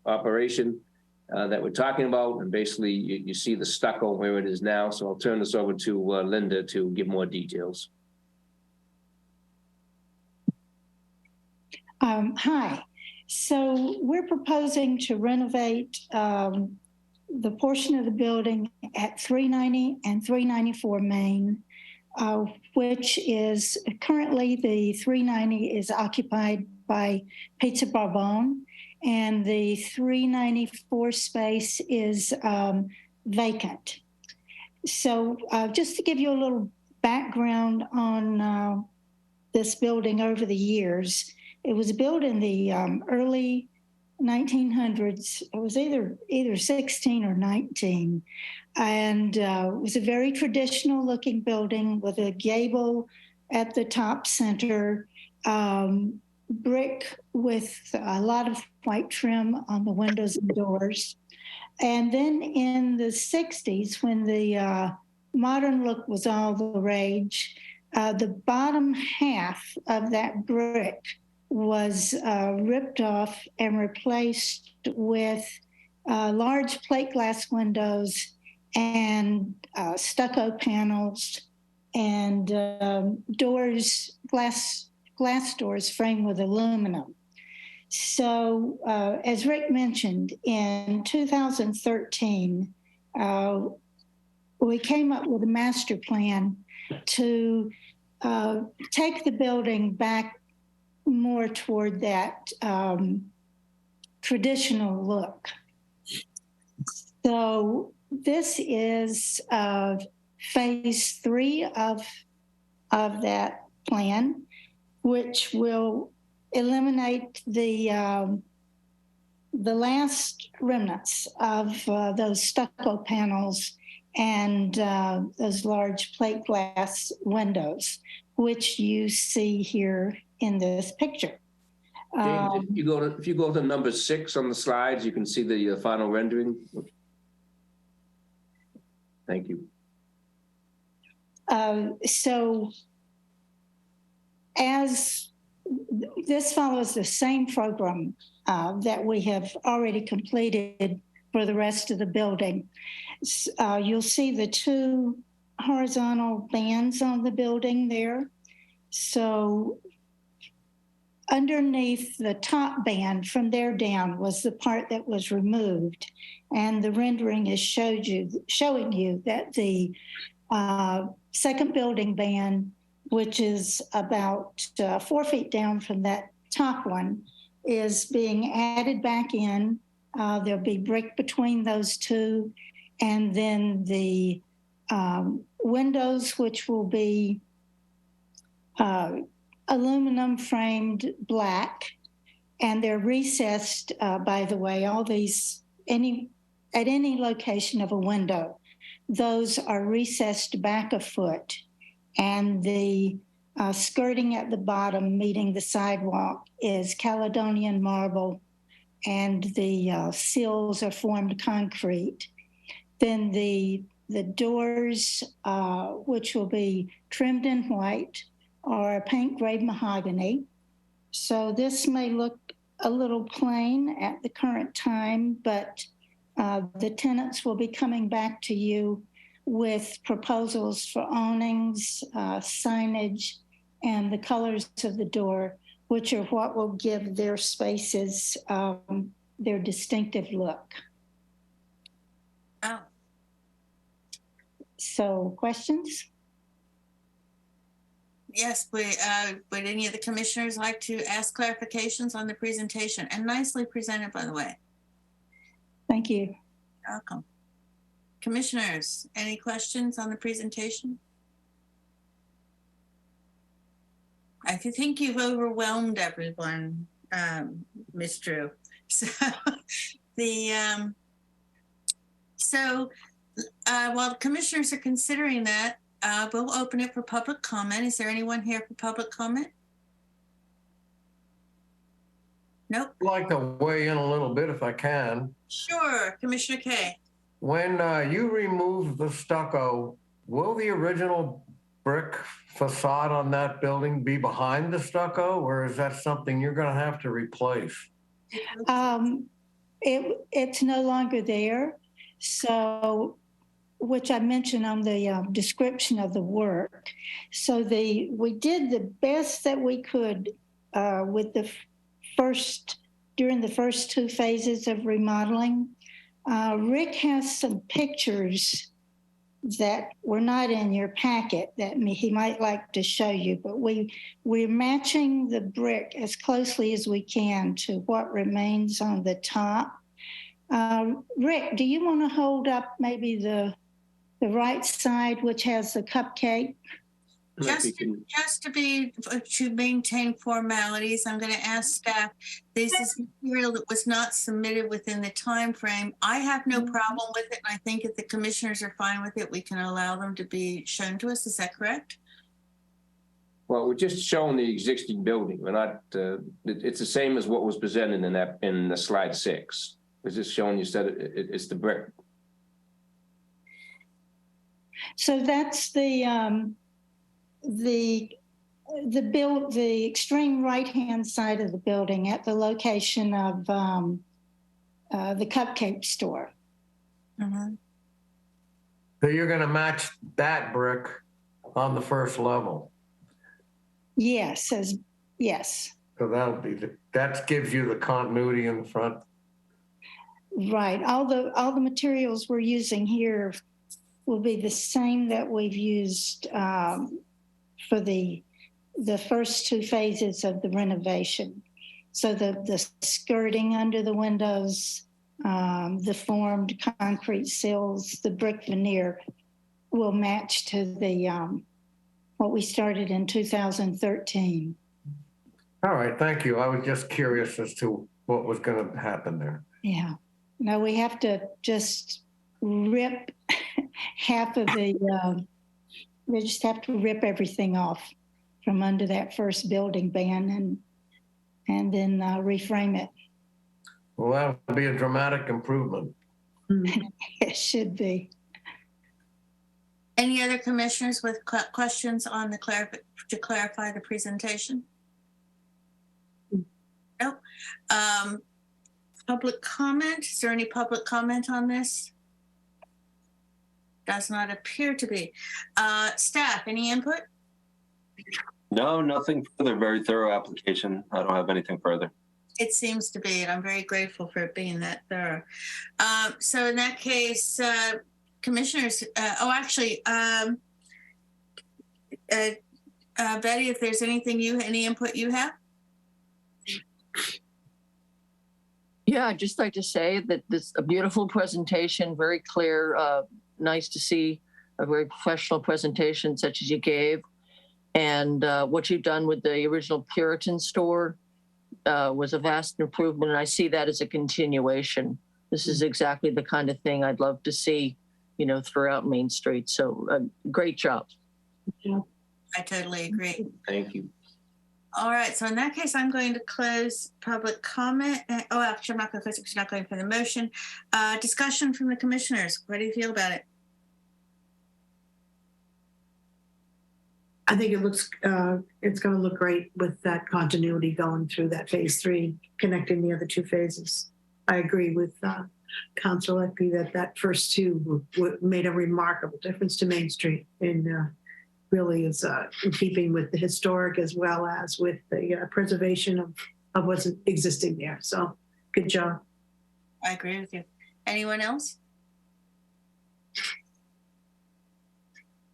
operation that we're talking about, and basically you see the stucco where it is now. So I'll turn this over to Linda to give more details. Hi, so we're proposing to renovate the portion of the building at 390 and 394 Main, which is currently the 390 is occupied by Pizza Barbone, and the 394 space is vacant. So just to give you a little background on this building over the years, it was built in the early 1900s. It was either 16 or 19. And it was a very traditional looking building with a gable at the top center, brick with a lot of white trim on the windows and doors. And then in the 60s, when the modern look was all the rage, the bottom half of that brick was ripped off and replaced with large plate glass windows and stucco panels and doors, glass doors framed with aluminum. So as Rick mentioned, in 2013, we came up with a master plan to take the building back more toward that traditional look. So this is phase 3 of that plan, which will eliminate the last remnants of those stucco panels and those large plate glass windows, which you see here in this picture. James, if you go to number 6 on the slides, you can see the final rendering. Thank you. So as this follows the same program that we have already completed for the rest of the building, you'll see the 2 horizontal bands on the building there. So underneath the top band, from there down, was the part that was removed. And the rendering is showing you that the second building band, which is about 4 feet down from that top one, is being added back in. There'll be brick between those 2. And then the windows, which will be aluminum framed black, and they're recessed, by the way, all these, at any location of a window, those are recessed back a foot, and the skirting at the bottom meeting the sidewalk is Caledonian marble, and the sills are formed concrete. Then the doors, which will be trimmed in white, are paint grade mahogany. So this may look a little plain at the current time, but the tenants will be coming back to you with proposals for awnings, signage, and the colors of the door, which are what will give their spaces their distinctive look. Oh. So, questions? Yes, would any of the commissioners like to ask clarifications on the presentation? And nicely presented, by the way. Thank you. You're welcome. Commissioners, any questions on the presentation? I think you've overwhelmed everyone, Ms. Drew. So while the commissioners are considering that, we'll open it for public comment. Is there anyone here for public comment? Nope. I'd like to weigh in a little bit if I can. Sure, Commissioner Kay. When you remove the stucco, will the original brick facade on that building be behind the stucco, or is that something you're going to have to replace? It's no longer there. So, which I mentioned on the description of the work. So we did the best that we could with during the first 2 phases of remodeling. Rick has some pictures that were not in your packet that he might like to show you, but we're matching the brick as closely as we can to what remains on the top. Rick, do you want to hold up maybe the right side, which has the cupcake? Just to maintain formalities, I'm going to ask staff. This is material that was not submitted within the time frame. I have no problem with it. I think if the commissioners are fine with it, we can allow them to be shown to us. Is that correct? Well, we're just showing the existing building. We're not. It's the same as what was presented in the slide 6. We're just showing you that it's the brick. So that's the extreme right-hand side of the building at the location of the cupcake store. Mm-hmm. So you're going to match that brick on the first level? Yes, yes. So that gives you the continuity in the front. Right. All the materials we're using here will be the same that we've used for the first 2 phases of the renovation. So the skirting under the windows, the formed concrete sills, the brick veneer will match to the what we started in 2013. All right, thank you. I was just curious as to what was going to happen there. Yeah. No, we have to just rip half of the, we just have to rip everything off from under that first building ban and then reframe it. Well, that would be a dramatic improvement. It should be. Any other commissioners with questions on to clarify the presentation? Nope. Public comment? Is there any public comment on this? Does not appear to be. Staff, any input? No, nothing further. Very thorough application. I don't have anything further. It seems to be, and I'm very grateful for it being that thorough. So in that case, commissioners, Betty, if there's any input you have? Yeah, I'd just like to say that this is a beautiful presentation, very clear, nice to see a very professional presentation such as you gave. And what you've done with the original Puritan store was a vast improvement, and I see that as a continuation. This is exactly the kind of thing I'd love to see, throughout Main Street. So great job. I totally agree. Thank you. All right, so in that case, I'm going to close public comment. Actually, I'm not going to close it because you're not going for the motion. Discussion from the commissioners. What do you feel about it? I think it looks, it's going to look great with that continuity going through that phase 3, connecting the other 2 phases. I agree with Councilor Leckie that first 2 made a remarkable difference to Main Street and really is in keeping with the historic as well as with the preservation of what's existing there. So good job. I agree with you. Anyone else?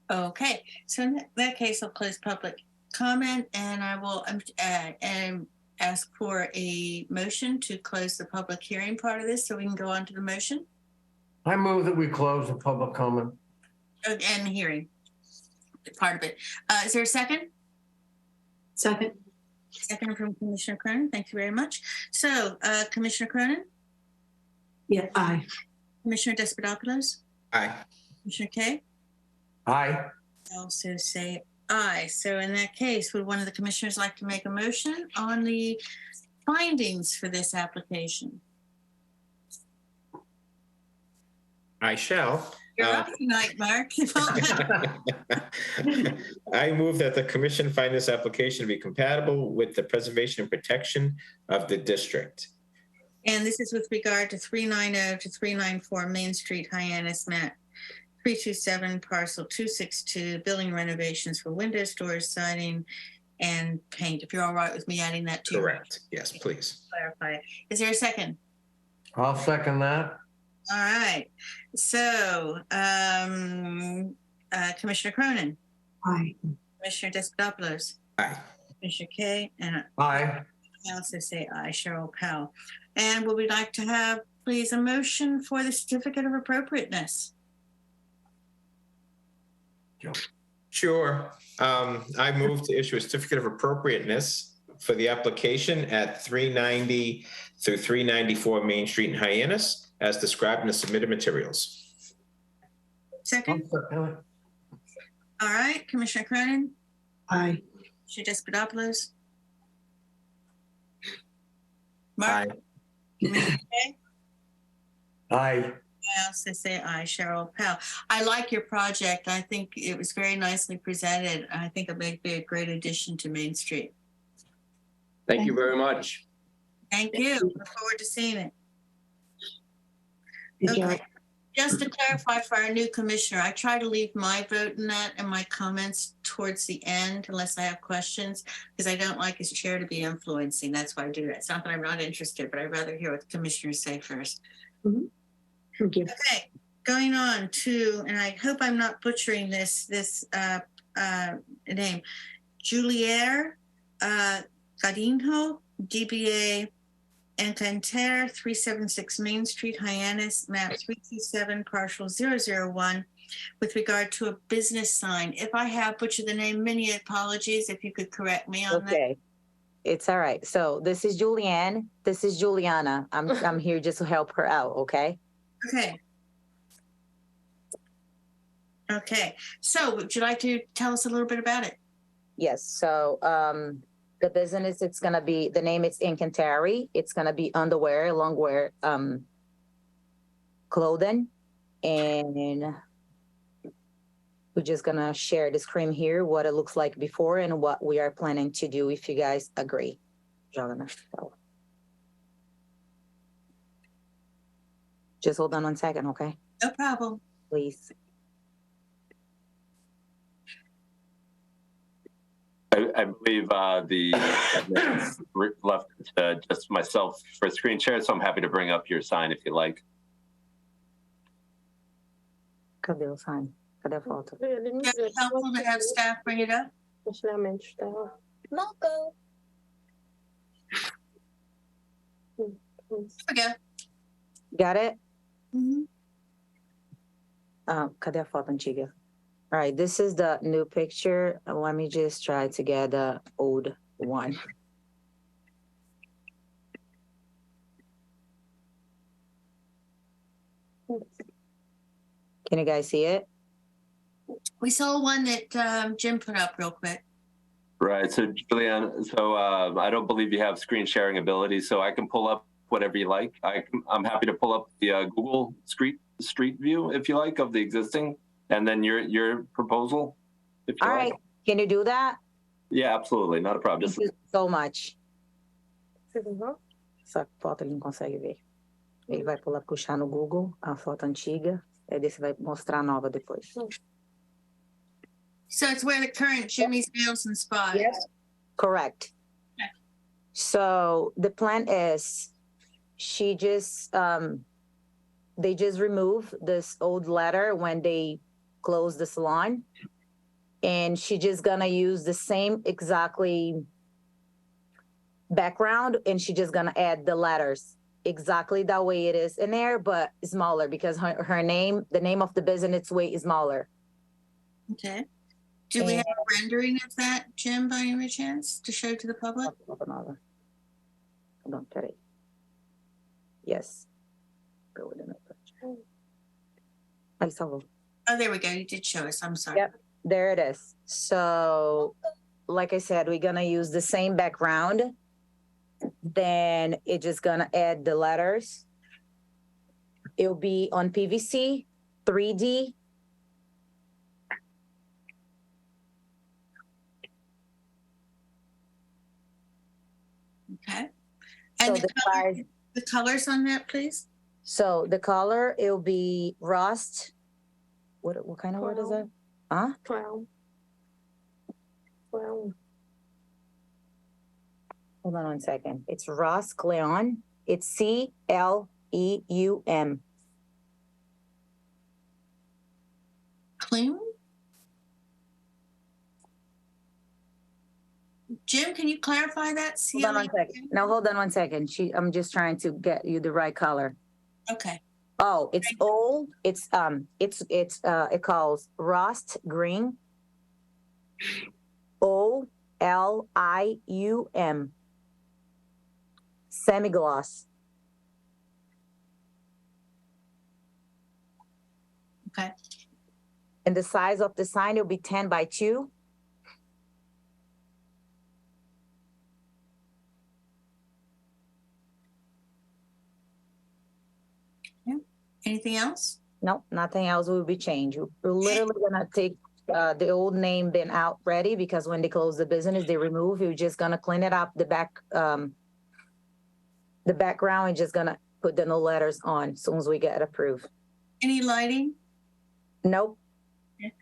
Okay, so in that case, I'll close public comment and I will ask for a motion to close the public hearing part of this so we can go on to the motion. I move that we close the public comment. And hearing part of it. Is there a second? Second. Second from Commissioner Cronin. Thank you very much. So Commissioner Cronin? Yeah, aye. Commissioner Despotopoulos? Aye. Commissioner Kay? Aye. I also say aye. So in that case, would one of the commissioners like to make a motion on the findings for this application? I shall. You're up tonight, Mark. I move that the commission find this application to be compatible with the preservation and protection of the district. And this is with regard to 390 to 394 Main Street, Hyannis, map 327, parcel 262, building renovations for windows, doors, siding, and paint. If you're all right with me adding that to Correct. Yes, please. clarify. Is there a second? I'll second that. All right. So, Commissioner Cronin, Aye. Commissioner Despotopoulos, Aye. Commissioner Kay, and Aye. I also say aye, Cheryl Powell. And would we like to have, please, a motion for the certificate of appropriateness? Sure. I move to issue a certificate of appropriateness for the application at 390 through 394 Main Street in Hyannis, as described in the submitted materials. Second? All right, Commissioner Cronin, Aye. Commissioner Despotopoulos. Aye. Mark? Commissioner Kay? Aye. I also say aye, Cheryl Powell. I like your project. I think it was very nicely presented. I think it may be a great addition to Main Street. Thank you very much. Thank you. Look forward to seeing it. Good job. Okay. Just to clarify for our new commissioner, I try to leave my vote in that and my comments towards the end unless I have questions, because I don't like as chair to be influencing. That's why I do that. It's not that I'm not interested, but I'd rather hear what the commissioners say first. Mhm. Thank you. Okay, going on to, and I hope I'm not butchering this name, Jullyare, Godinho, DBA Encantare, 376 Main Street, Hyannis, map 327, parcel 001, with regard to a business sign. If I have butchered the name, many apologies. If you could correct me on that. Okay, it's all right. So this is Julianne. This is Juliana. I'm here just to help her out. Okay. Okay. Okay, so would you like to tell us a little bit about it? Yes, so the business, it's gonna be, the name is Encantare. It's gonna be underwear, longwear, clothing. And we're just gonna share the screen here, what it looks like before and what we are planning to do if you guys agree. Just hold on 1 second, okay? No problem. Please. I believe the left just myself for screen share, so I'm happy to bring up your sign if you like. Cadê o sign? Cadê a foto? Is it helpful to have staff bring it up? No, go. There we go. Got it? Mm-hmm. Cadê a foto antiga? All right, this is the new picture. Let me just try to get the old one. Can you guys see it? We saw one that Jim put up real quick. Right. So, Julianne, I don't believe you have screen sharing ability, so I can pull up whatever you like. I'm happy to pull up the Google Street View, if you like, of the existing, and then your proposal, if you All like. right. Can you do that? Yeah, absolutely. Not a problem. Thank you so much. Essa foto ele não consegue ver. Ele vai puxar no Google a foto antiga, e daí você vai mostrar a nova depois. So it's where the current Jimmy's Nails and Spa is. Yes. Correct. Okay. So the plan is they just remove this old letter when they close the salon. And she just gonna use the same exactly background, and she just gonna add the letters exactly that way it is in there, but smaller because her name, the name of the business way is smaller. Okay. Do we have a rendering of that, Jim, by any chance, to show to the public? Hold on, peraí. Yes. Go with it. Aí salvou. Oh, there we go. You did show us. I'm sorry. Yep, there it is. So, like I said, we're gonna use the same background. Then it's just gonna add the letters. It'll be on PVC, 3D. Okay. So And the colors on that, please? So the color, it'll be rust. What kind of word is that? Huh? Clown. Hold on 1 second. It's rust Cleon. It's CLEUM. Clean? Jim, can you clarify that? Hold on 1 second. No, hold on 1 second. I'm just trying to get you the right color. Okay. Oh, it's old. It calls rust green. OLIUM. Semi-gloss. Okay. And the size of the sign will be 10 by 2. Anything else? No, nothing else will be changed. We're literally gonna take the old name been out ready because when they close the business, they remove. We're just gonna clean it up. The background, we're just gonna put the new letters on as soon as we get approved. Any lighting? Nope. Okay.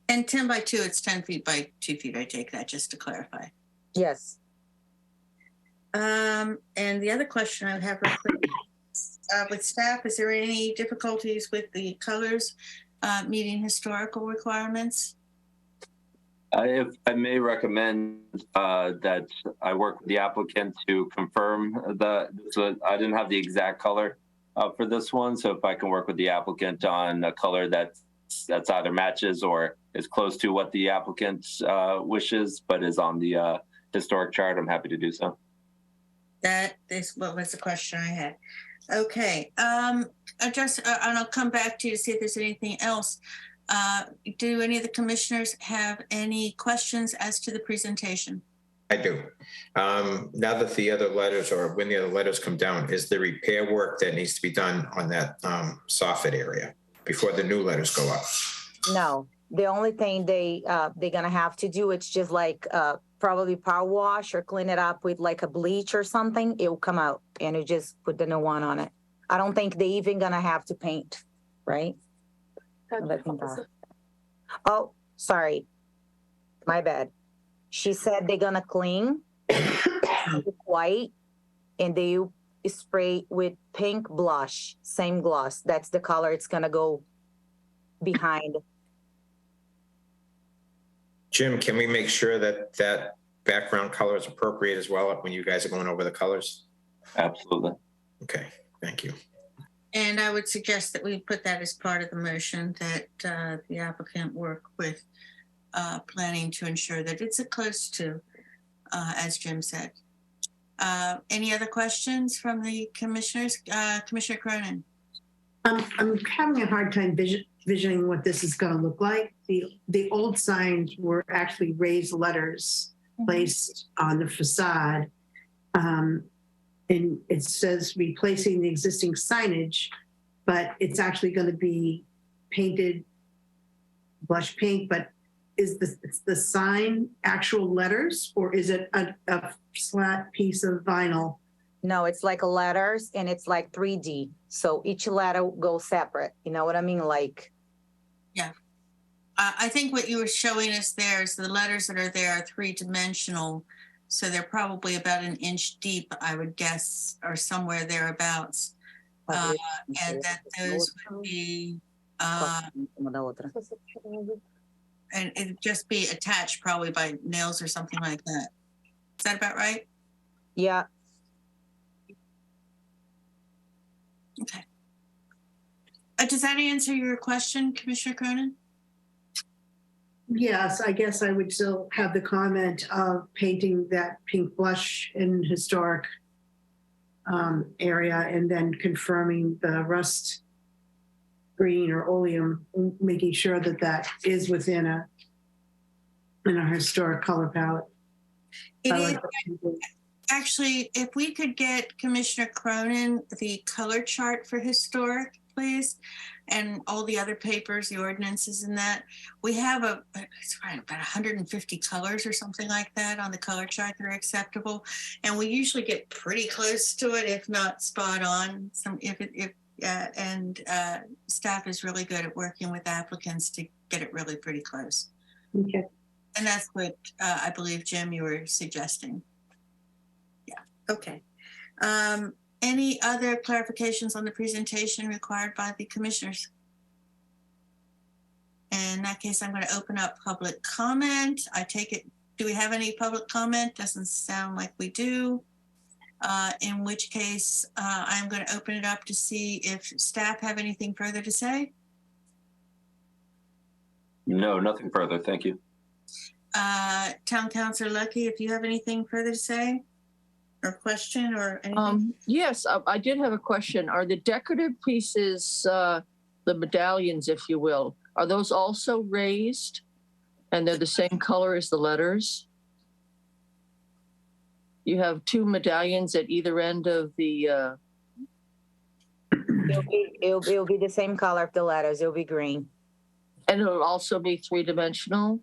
And 10 by 2, it's 10 feet by 2 feet. I take that just to clarify. Yes. And the other question I have real quick. With staff, is there any difficulties with the colors meeting historical requirements? If I may recommend that I work with the applicant to confirm so I didn't have the exact color for this one. So if I can work with the applicant on a color that's either matches or is close to what the applicant wishes, but is on the historic chart, I'm happy to do so. That is what was the question I had. Okay, and I'll come back to you to see if there's anything else. Do any of the commissioners have any questions as to the presentation? I do. Now that the other letters, or when the other letters come down, is the repair work that needs to be done on that soffit area before the new letters go up? No, the only thing they're gonna have to do, it's just like probably power wash or clean it up with like a bleach or something. It will come out and you just put the new one on it. I don't think they even gonna have to paint, right? Oh, sorry, my bad. She said they're gonna clean with white and they spray with pink blush, same gloss. That's the color it's gonna go behind. Jim, can we make sure that that background color is appropriate as well when you guys are going over the colors? Absolutely. Okay, thank you. And I would suggest that we put that as part of the motion, that the applicant work with planning to ensure that it's close to, as Jim said. Any other questions from the commissioners? Commissioner Cronin? I'm having a hard time visioning what this is going to look like. The old signs were actually raised letters placed on the facade. And it says replacing the existing signage, but it's actually going to be painted blush pink. But is the sign actual letters, or is it a flat piece of vinyl? No, it's like letters and it's like 3D. So each letter goes separate. You know what I mean? Like, yeah. I think what you were showing us there is the letters that are there are three-dimensional. So they're probably about an inch deep, I would guess, or somewhere thereabouts. And that those would be, and it'd just be attached probably by nails or something like that. Is that about right? Yeah. Okay. Does that answer your question, Commissioner Cronin? Yes, I guess I would still have the comment of painting that pink blush in historic area and then confirming the rust green or oleum, making sure that that is within a historic color palette. It is. Actually, if we could get Commissioner Cronin the color chart for historic, please, and all the other papers, the ordinances and that. We have it's right, about 150 colors or something like that on the color chart that are acceptable. And we usually get pretty close to it, if not spot on. Staff is really good at working with applicants to get it really pretty close. Okay. And that's what I believe, Jim, you were suggesting. Yeah, okay. Any other clarifications on the presentation required by the commissioners? In that case, I'm going to open up public comment. I take it, do we have any public comment? Doesn't sound like we do. In which case, I'm going to open it up to see if staff have anything further to say. No, nothing further. Thank you. Town Councilor Lucky, if you have anything further to say or question or anything? Yes, I did have a question. Are the decorative pieces, the medallions, if you will, are those also raised and they're the same color as the letters? You have two medallions at either end of the... It'll be the same color of the letters. It'll be green. And it'll also be three-dimensional?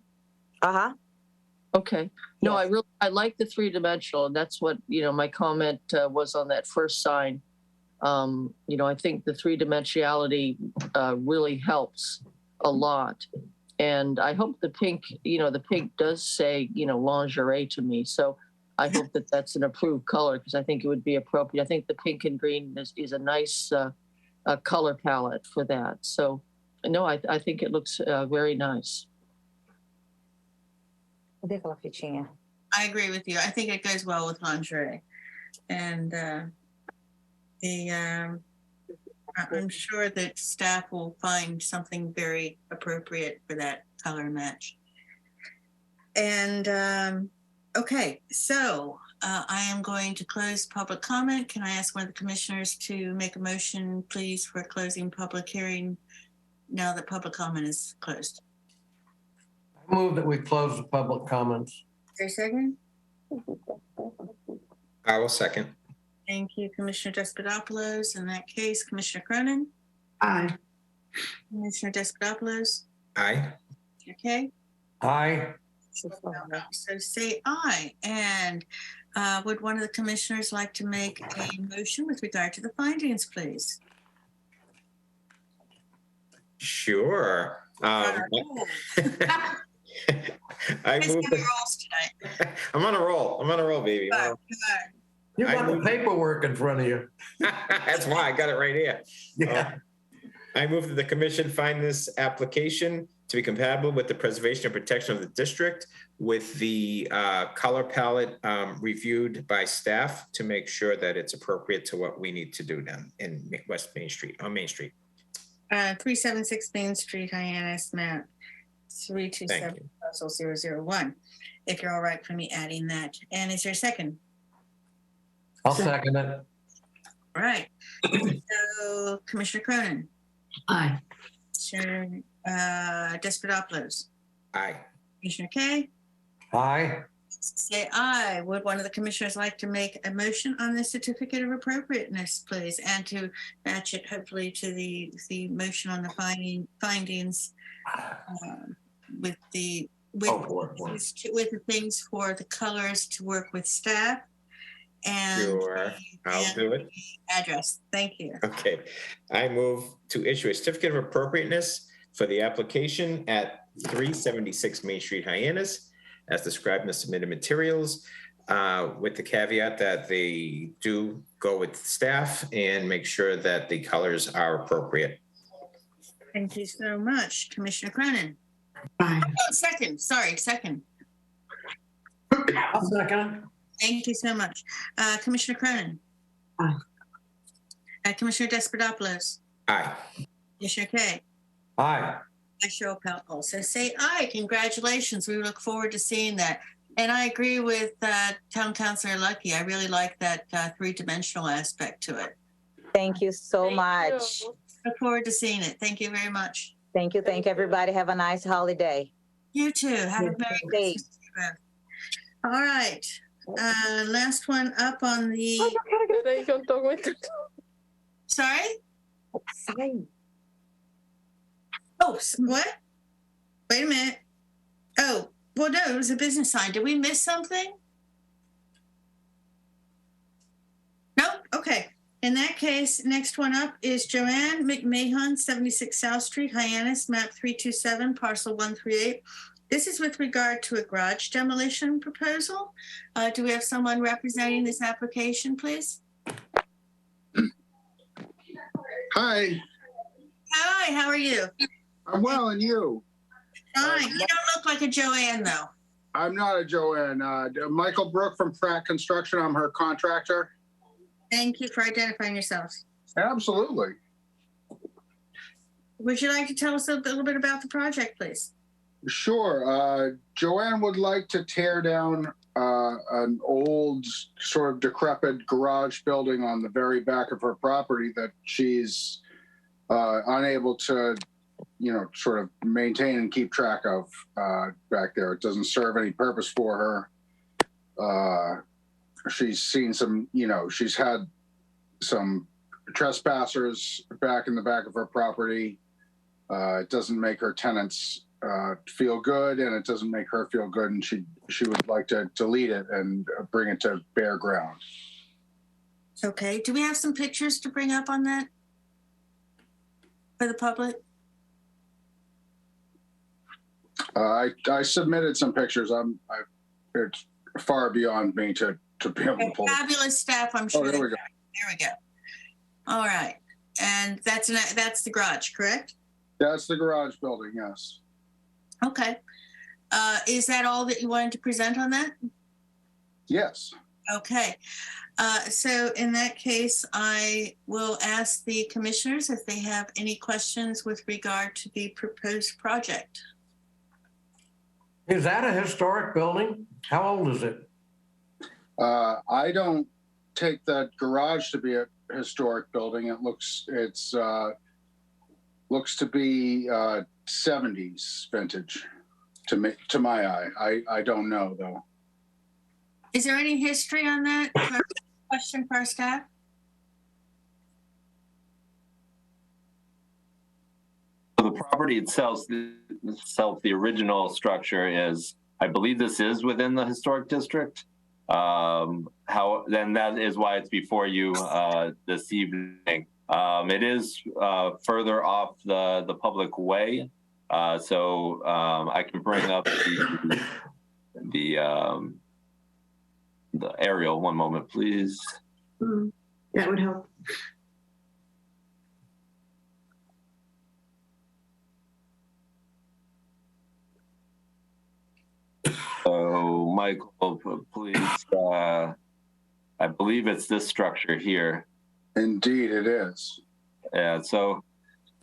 Uh-huh. Okay. No, yes. I like the three-dimensional, and that's what, my comment was on that first sign. I think the three-dimensionality really helps a lot. And I hope the pink, the pink does say, lingerie to me. So I hope that that's an approved color because I think it would be appropriate. I think the pink and green is a nice color palette for that. So, no, I think it looks very nice. I agree with you. I think it goes well with lingerie. And I'm sure that staff will find something very appropriate for that color match. And okay, so I am going to close public comment. Can I ask one of the commissioners to make a motion, please, for closing public hearing now that public comment is closed? I move that we close the public comments. Is there a second? I will second. Thank you, Commissioner Despotopoulos. In that case, Commissioner Cronin, Aye. Commissioner Despotopoulos, Aye. okay? Aye. So say aye. And would one of the commissioners like to make a motion with regard to the findings, please? Sure. I Guys, move give me rolls tonight. I'm on a roll. I'm on a roll, baby. Good, good. You got the paperwork in front of you. That's why I got it right here. Yeah. I move that the commission find this application to be compatible with the preservation and protection of the district with the color palette reviewed by staff to make sure that it's appropriate to what we need to do down in West Main Street, on Main Street. 376 Main Street, Hyannis, map 327, Thank you. parcel 001. If you're all right for me adding that. And is there a second? I'll second it. All right. So Commissioner Cronin, Aye. Commissioner Despotopoulos, Aye. Commissioner Kay, Aye. say aye. Would one of the commissioners like to make a motion on the certificate of appropriateness, please, and to match it hopefully to the motion on the findings with the with the things for the colors to work with staff and Sure, I'll do it. Address. Thank you. Okay, I move to issue a certificate of appropriateness for the application at 376 Main Street, Hyannis, as described in the submitted materials, with the caveat that they do go with staff and make sure that the colors are appropriate. Thank you so much, Commissioner Cronin. Aye. Oh, second. I'll second it. Thank you so much. Commissioner Cronin. Aye. Commissioner Despotopoulos. Aye. Commissioner Kay. Aye. I show up also say aye. Congratulations. We look forward to seeing that. And I agree with Town Councilor Lucky. I really like that three-dimensional aspect to it. Thank you so much. Look forward to seeing it. Thank you very much. Thank you. Thank everybody. Have a nice holiday. You too. Have a Merry Christmas. All right. Last one up on the. Sorry? Oh, what? Wait a minute. Oh, well, no, it was a business sign. Did we miss something? Nope. Okay. In that case, next one up is Joanne McMahon, 76 South Street, Hyannis, map 327, parcel 138. This is with regard to a garage demolition proposal. Do we have someone representing this application, please? Hi, Hi, how are you? I'm well, and you? Fine. You don't look like a Joanne, though. I'm not a Joanne. Michael Brook from Pratt Construction. I'm her contractor. Thank you for identifying yourselves. Absolutely. Would you like to tell us a little bit about the project, please? Sure. Joanne would like to tear down an old, sort of decrepit garage building on the very back of her property that she's unable to, sort of maintain and keep track of back there. It doesn't serve any purpose for her. She's seen some, she's had some trespassers back in the back of her property. It doesn't make her tenants feel good, and it doesn't make her feel good, and she would like to delete it and bring it to bare ground. Okay. Do we have some pictures to bring up on that for the public? I submitted some pictures. It's far beyond me to be able to pull. Fabulous staff, I'm sure. Oh, there we go. There we go. All right. And that's the garage, correct? That's the garage building, yes. Okay. Is that all that you wanted to present on that? Yes. Okay. So in that case, I will ask the commissioners if they have any questions with regard to the proposed project. Is that a historic building? How old is it? I don't take that garage to be a historic building. It's looks to be 70s vintage to my eye. I don't know though. Is there any history on that? Question for our staff? The property itself, the original structure is, I believe this is within the historic district. Then that is why it's before you this evening. It is further off the public way, so I can bring up the aerial. One moment, please. That would help. So, Michael, please. I believe it's this structure here. Indeed, it is. Yeah. So,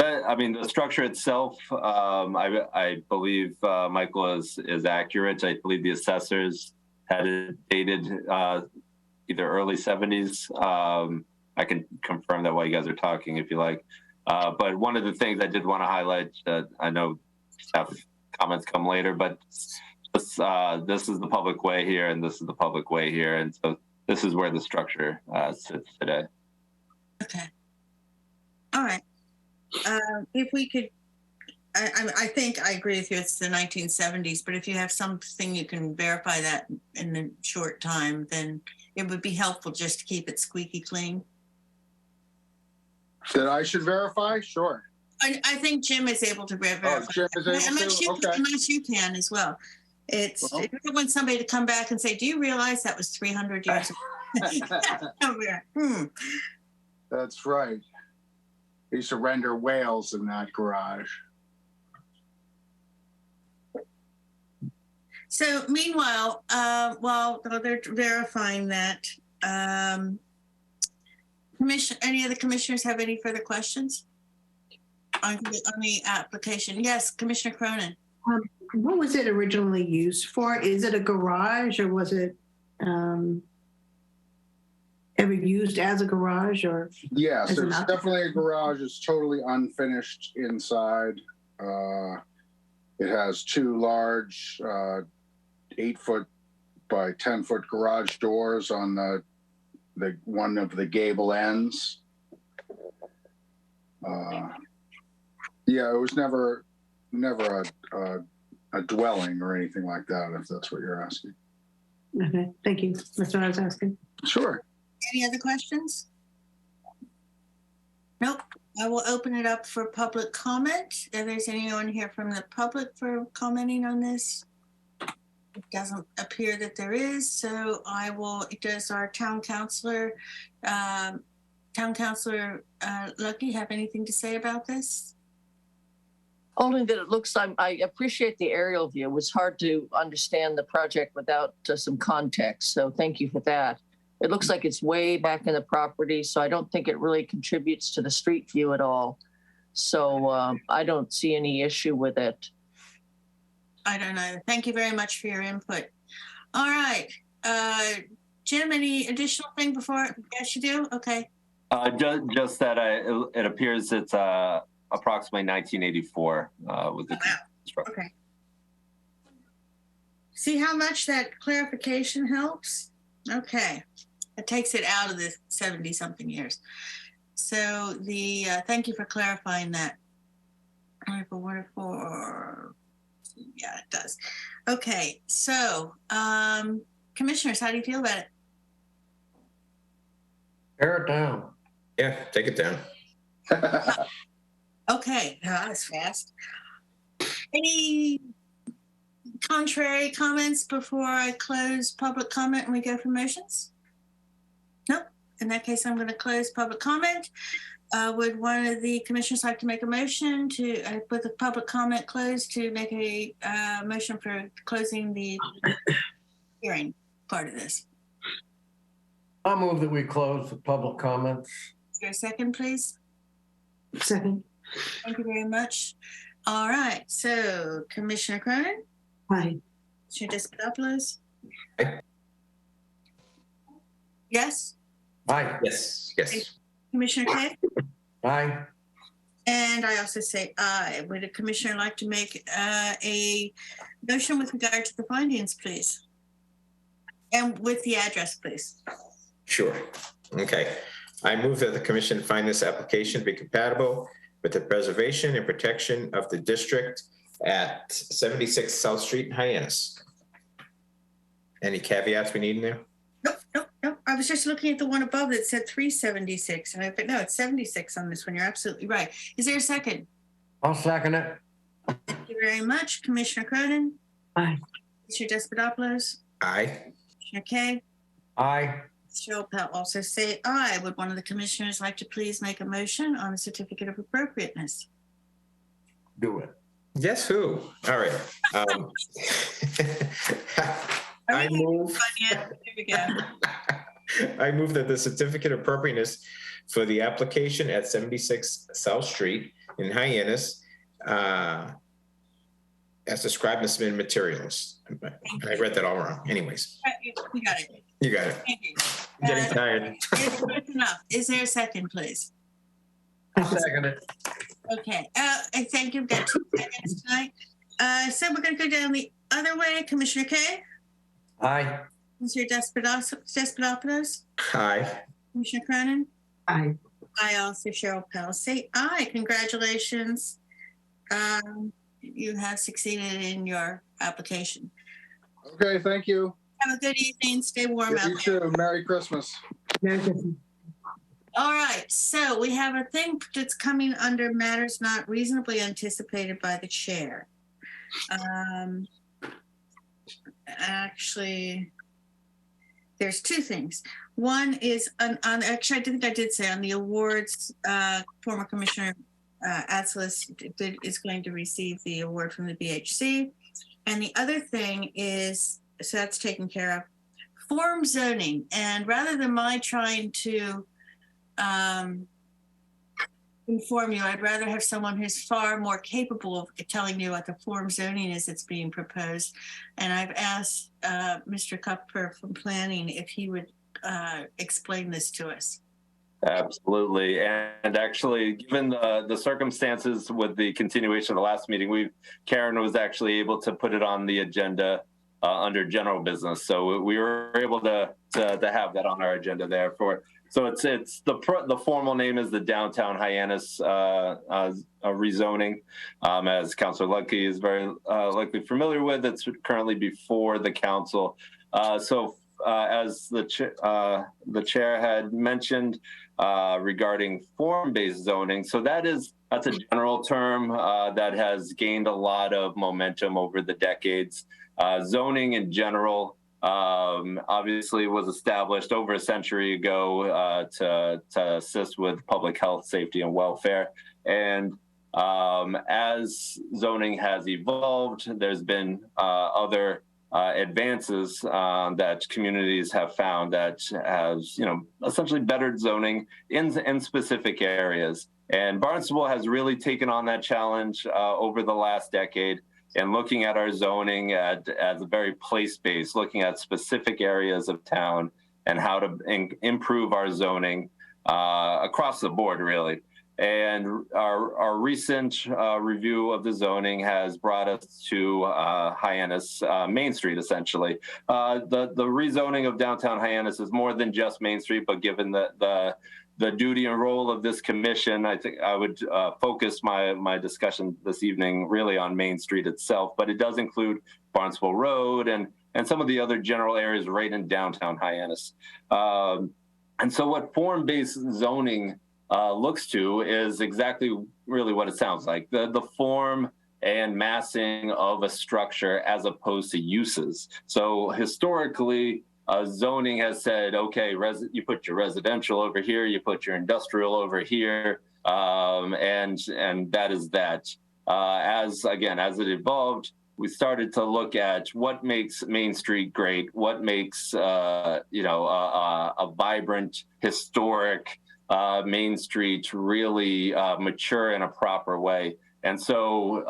I mean, the structure itself, I believe Michael is accurate. I believe the assessors had it dated either early 70s. I can confirm that while you guys are talking, if you like. But one of the things I did want to highlight, I know staff comments come later, but this is the public way here, and this is the public way here, and so this is where the structure sits today. Okay. All right. If we could, I think I agree with you. It's the 1970s, but if you have something you can verify that in a short time, then it would be helpful just to keep it squeaky clean. That I should verify? Sure. I think Jim is able to verify. Jim is able to? Okay. Unless you can as well. It's Well. if you want somebody to come back and say, do you realize that was 300 years ago? That's right. They used to render whales in that garage. So meanwhile, while they're verifying that, any of the commissioners have any further questions on the application? Yes, Commissioner Cronin. What was it originally used for? Is it a garage, or was it ever used as a garage? Or Yes, it's definitely a garage. It's totally unfinished inside. It has two large 8-foot by 10-foot garage doors on the one of the gable ends. Yeah, it was never a dwelling or anything like that, if that's what you're asking. Okay, thank you. That's what I was asking. Sure. Any other questions? Nope. I will open it up for public comment. If there's anyone here from the public for commenting on this. It doesn't appear that there is, so I will. Does our town councilor, Lucky, have anything to say about this? Only that it looks, I appreciate the aerial view. It was hard to understand the project without some context, so thank you for that. It looks like it's way back in the property, so I don't think it really contributes to the street view at all. So I don't see any issue with it. I don't know. Thank you very much for your input. All right. Jim, any additional thing before? Yes, you do? Okay. Just that it appears it's approximately 1984 with the construction. Okay. See how much that clarification helps? Okay. It takes it out of the 70-something years. So the thank you for clarifying that. Yeah, it does. Okay, so commissioners, how do you feel about it? Tear it down. Yeah, take it down. Okay, that was fast. Any contrary comments before I close public comment and we go for motions? Nope. In that case, I'm going to close public comment. Would one of the commissioners like to make a motion to, with the public comment closed, to make a motion for closing the hearing part of this? I'll move that we close the public comments. Is there a second, please? Second. Thank you very much. All right, so Commissioner Cronin? Aye. Commissioner Despotopoulos? Yes? Aye. Yes, yes. Commissioner Kay? Aye. And I also say aye. Would a commissioner like to make a motion with regard to the findings, please? And with the address, please. Sure. Okay. I move that the commission find this application be compatible with the preservation and protection of the district at 76 South Street in Hyannis. Any caveats we need in there? Nope. I was just looking at the one above that said 376. But no, it's 76 on this one. You're absolutely right. Is there a second? I'll second it. Thank you very much. Commissioner Cronin? Aye. Commissioner Despotopoulos? Aye. Commissioner Kay? Aye. Cheryl Pell also say aye. Would one of the commissioners like to please make a motion on a certificate of appropriateness? Do it. Yes, who? All right. I move. Here we go. I move that the certificate of appropriateness for the application at 76 South Street in Hyannis, as described in the submitted materials. I read that all wrong. Anyways. We got it. You got it. Thank you. I'm getting tired. It's enough. Is there a second, please? I'll second it. Okay. I thank you. We've got 2 seconds tonight. So we're going to go down the other way. Commissioner Kay? Aye. Commissioner Despotopoulos? Aye. Commissioner Cronin? Aye. I also, Cheryl Pell, say aye. Congratulations. You have succeeded in your application. Okay, thank you. Have a good evening. Stay warm out You there. too. Merry Christmas. All right. So we have a thing that's coming under matters not reasonably anticipated by the chair. Actually, there's 2 things. One is actually, I think I did say on the awards, former Commissioner Atzelis is going to receive the award from the BHC. And the other thing is, so that's taken care of, form zoning. And rather than my trying to inform you, I'd rather have someone who's far more capable of telling you what the form zoning is that's being proposed. And I've asked Mr. Kupfer from planning if he would explain this to us. Absolutely. And actually, given the circumstances with the continuation of the last meeting, Karen was actually able to put it on the agenda under general business. So we were able to have that on our agenda there for. So it's the formal name is the Downtown Hyannis rezoning. As Councilor Ludke is very likely familiar with, it's currently before the council. As the chair had mentioned regarding form-based zoning, so that's a general term that has gained a lot of momentum over the decades. Zoning in general obviously was established over a century ago to assist with public health, safety, and welfare. And as zoning has evolved, there's been other advances that communities have found that has, essentially bettered zoning in specific areas. And Barnstable has really taken on that challenge over the last decade. And looking at our zoning as a very place-based, looking at specific areas of town and how to improve our zoning across the board, really. And our recent review of the zoning has brought us to Hyannis, Main Street, essentially. The rezoning of downtown Hyannis is more than just Main Street, but given the duty and role of this commission, I think I would focus my discussion this evening really on Main Street itself, but it does include Barnstable Road and some of the other general areas right in downtown Hyannis. And so what form-based zoning looks to is exactly really what it sounds like, the form and massing of a structure as opposed to uses. So historically, zoning has said, okay, you put your residential over here, you put your industrial over here, and that is that. As it evolved, we started to look at what makes Main Street great, what makes a vibrant, historic Main Street really mature in a proper way. And so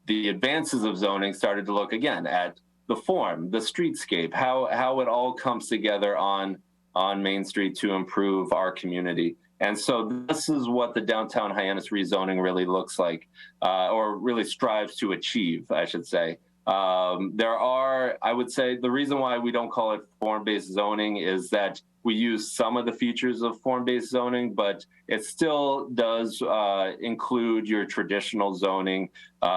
the advances of zoning started to look again at the form, the streetscape, how it all comes together on Main Street to improve our community. And so this is what the downtown Hyannis rezoning really looks like, or really strives to achieve, I should say. There are, I would say, the reason why we don't call it form-based zoning is that we use some of the features of form-based zoning, but it still does include your traditional zoning,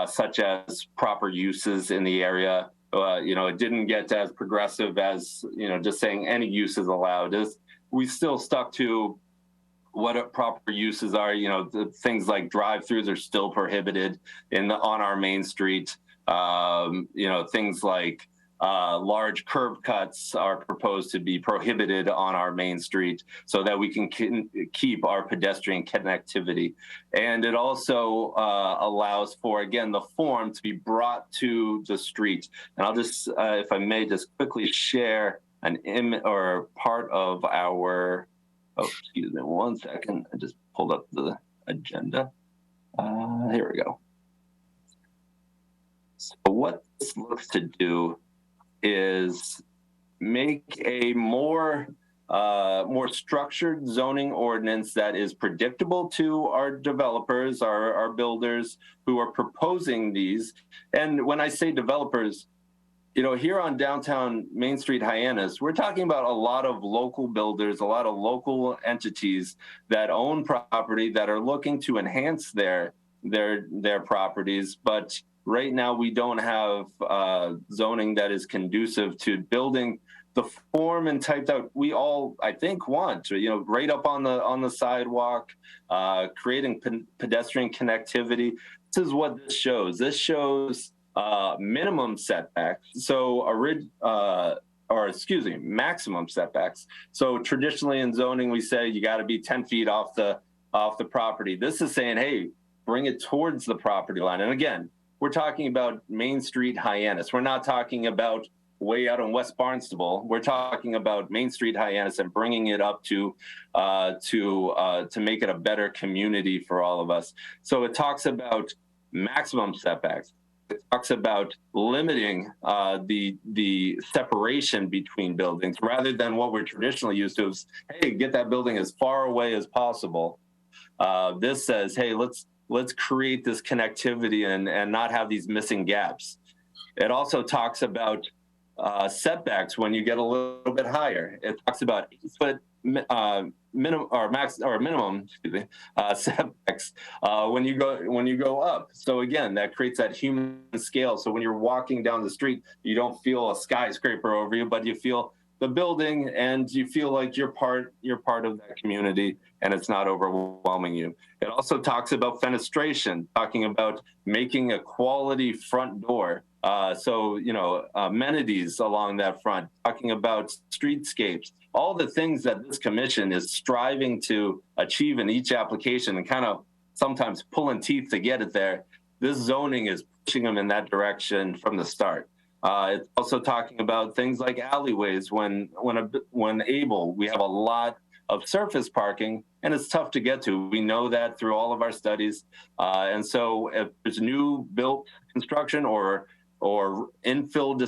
such as proper uses in the area. It didn't get as progressive as, just saying any use is allowed. We still stuck to what proper uses are. The things like drive-throughs are still prohibited on our main street. Things like large curb cuts are proposed to be prohibited on our main street so that we can keep our pedestrian connectivity. And it also allows for, again, the form to be brought to the street. And I'll just, if I may, just quickly share an image or part of our, excuse me one second. I just pulled up the agenda. Here we go. So what this looks to do is make a more structured zoning ordinance that is predictable to our developers, our builders who are proposing these. And when I say developers, here on downtown Main Street Hyannis, we're talking about a lot of local builders, a lot of local entities that own property that are looking to enhance their properties, but right now, we don't have zoning that is conducive to building the form and type that we all, I think, want. Right up on the sidewalk, creating pedestrian connectivity. This is what this shows. This shows minimum setbacks. Maximum setbacks. So traditionally in zoning, we say you got to be 10 feet off the property. This is saying, hey, bring it towards the property line. And again, we're talking about Main Street Hyannis. We're not talking about way out in West Barnstable. We're talking about Main Street Hyannis and bringing it up to make it a better community for all of us. So it talks about maximum setbacks. It talks about limiting the separation between buildings rather than what we're traditionally used to is, hey, get that building as far away as possible. This says, hey, let's create this connectivity and not have these missing gaps. It also talks about setbacks when you get a little bit higher. It talks about 8-foot minimum setbacks when you go up. So again, that creates that human scale. So when you're walking down the street, you don't feel a skyscraper over you, but you feel the building and you feel like you're part of that community and it's not overwhelming you. It also talks about fenestration, talking about making a quality front door. Amenities along that front, talking about streetscapes, all the things that this commission is striving to achieve in each application and kind of sometimes pulling teeth to get it there. This zoning is pushing them in that direction from the start. It's also talking about things like alleyways. When able, we have a lot of surface parking, and it's tough to get to. We know that through all of our studies. And so if there's new built construction or infill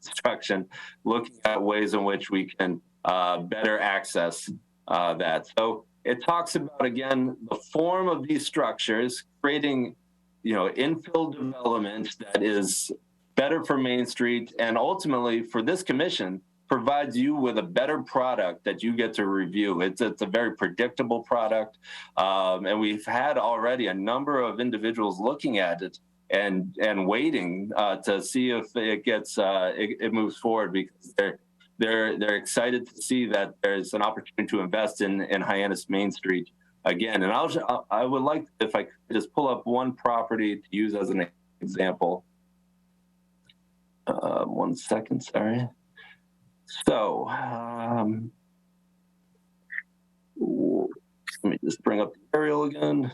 construction, looking at ways in which we can better access that. So it talks about, again, the form of these structures, creating, infill development that is better for Main Street, and ultimately for this commission, provides you with a better product that you get to review. It's a very predictable product. And we've had already a number of individuals looking at it and waiting to see if it gets it moves forward, because they're excited to see that there's an opportunity to invest in Hyannis Main Street again. And I would like, if I could just pull up one property to use as an example. 1 second, sorry. So let me just bring up the aerial again.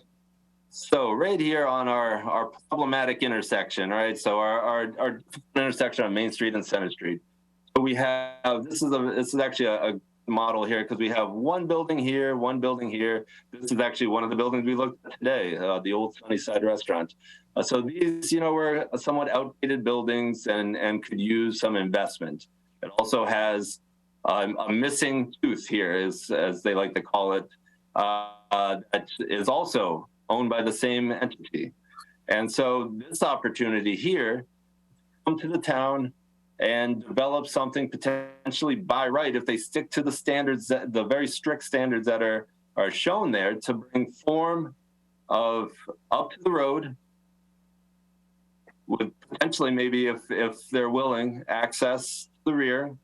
So right here on our problematic intersection, right? So our intersection on Main Street and Center Street. So we have, this is actually a model here, because we have one building here, one building here. This is actually one of the buildings we looked at today, the old Sunnyside Restaurant. So these, were somewhat outdated buildings and could use some investment. It also has a missing tooth here, as they like to call it, that is also owned by the same entity. And so this opportunity here, come to the town and develop something potentially by right, if they stick to the standards, the very strict standards that are shown there, to bring form of up to the road, with potentially, maybe if they're willing, access to the rear,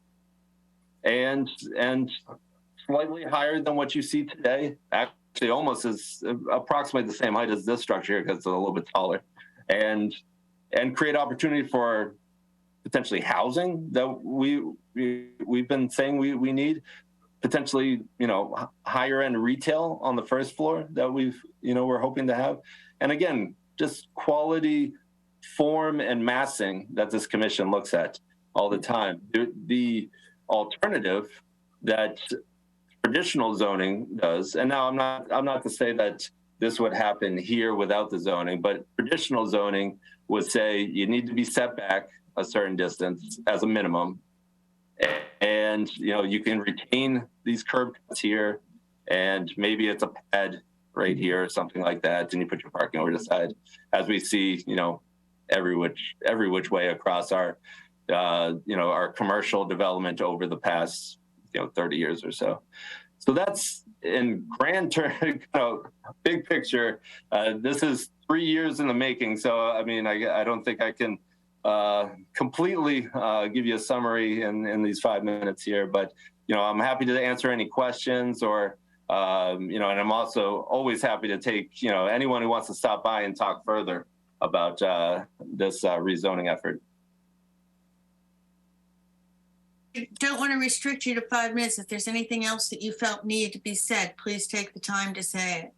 and slightly higher than what you see today. Actually, almost is approximately the same height as this structure here, because it's a little bit taller, and create opportunity for potentially housing that we've been saying we need, potentially, higher end retail on the first floor that we're hoping to have, and again, just quality form and massing that this commission looks at all the time. The alternative that traditional zoning does, and now I'm not to say that this would happen here without the zoning, but traditional zoning would say you need to be set back a certain distance as a minimum, and you can retain these curb cuts here, and maybe it's a pad right here or something like that, and you put your parking over the side, as we see every which way across our our commercial development over the past 30 years or so. So that's in grand term, big picture. This is 3 years in the making. So I mean, I don't think I can completely give you a summary in these 5 minutes here, but I'm happy to answer any questions, or and I'm also always happy to take anyone who wants to stop by and talk further about this rezoning effort. I don't want to restrict you to 5 minutes. If there's anything else that you felt needed to be said, please take the time to say it.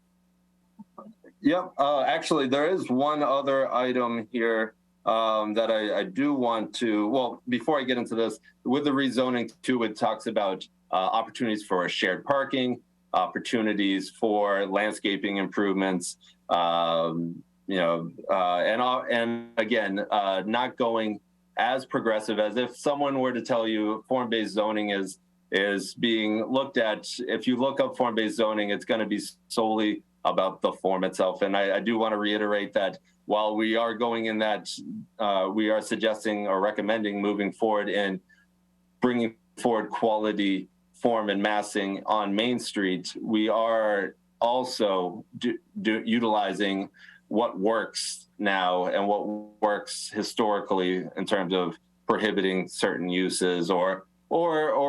Yep. Actually, there is one other item here that I do want to, well, before I get into this, with the rezoning too, it talks about opportunities for shared parking, opportunities for landscaping improvements, and again, not going as progressive as if someone were to tell you form-based zoning is being looked at. If you look up form-based zoning, it's going to be solely about the form itself. And I do want to reiterate that while we are going in that, we are suggesting or recommending moving forward and bringing forward quality form and massing on Main Street, we are also utilizing what works now and what works historically in terms of prohibiting certain uses or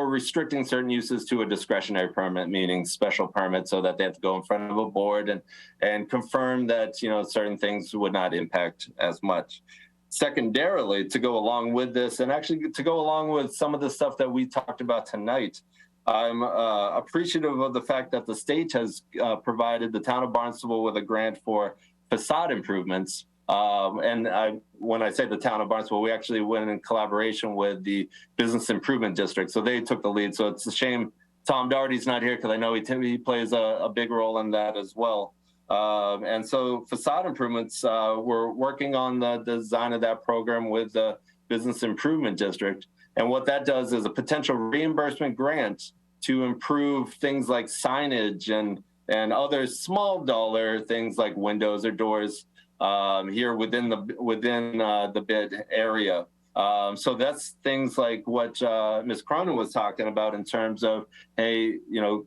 restricting certain uses to a discretionary permit, meaning special permit, so that they have to go in front of a board and confirm that certain things would not impact as much. Secondarily, to go along with this, and actually to go along with some of the stuff that we talked about tonight, I'm appreciative of the fact that the state has provided the town of Barnstable with a grant for facade improvements. When I say the town of Barnstable, we actually went in collaboration with the Business Improvement District. So they took the lead. So it's a shame Tom Doherty's not here, because I know he plays a big role in that as well. And so facade improvements, we're working on the design of that program with the Business Improvement District. And what that does is a potential reimbursement grant to improve things like signage and other small dollar things like windows or doors here within the bid area. So that's things like what Ms. Cronin was talking about in terms of, hey,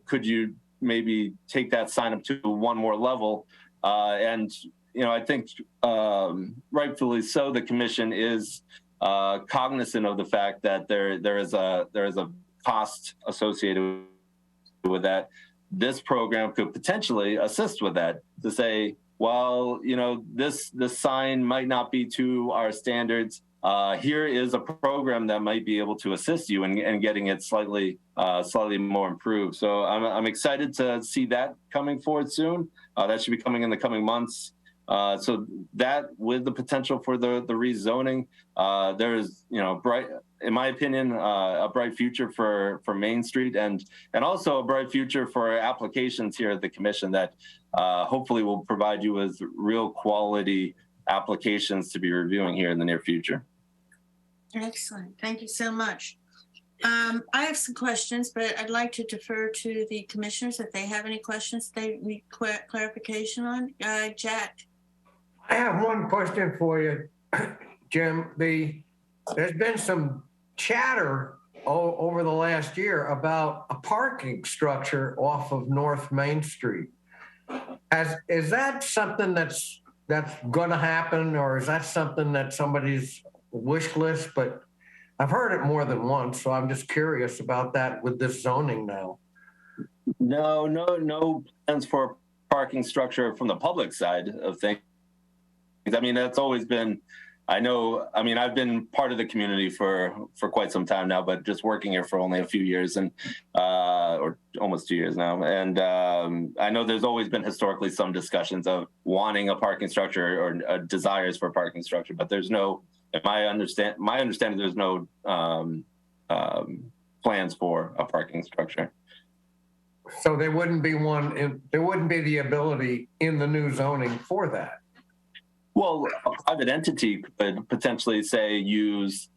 could you maybe take that sign up to one more level? And I think rightfully so, the commission is cognizant of the fact that there is a cost associated with that. This program could potentially assist with that, to say, well, this sign might not be to our standards. Here is a program that might be able to assist you in getting it slightly more improved. So I'm excited to see that coming forward soon. That should be coming in the coming months. So that, with the potential for the rezoning, there is, in my opinion, a bright future for Main Street, and also a bright future for applications here at the commission that hopefully will provide you with real quality applications to be reviewing here in the near future. Excellent. Thank you so much. I have some questions, but I'd like to defer to the commissioners if they have any questions they need clarification on. Jack. I have one question for you, Jim. There's been some chatter over the last year about a parking structure off of North Main Street. Is that something that's going to happen, or is that something that somebody's wish list? But I've heard it more than once, so I'm just curious about that with this zoning now. No plans for parking structure from the public side of things. I mean, that's always been, I've been part of the community for quite some time now, but just working here for only a few years and, or almost 2 years now. And I know there's always been historically some discussions of wanting a parking structure or desires for a parking structure, but there's no, my understanding, there's no plans for a parking structure. So there wouldn't be there wouldn't be the ability in the new zoning for that. Well, a private entity could potentially say use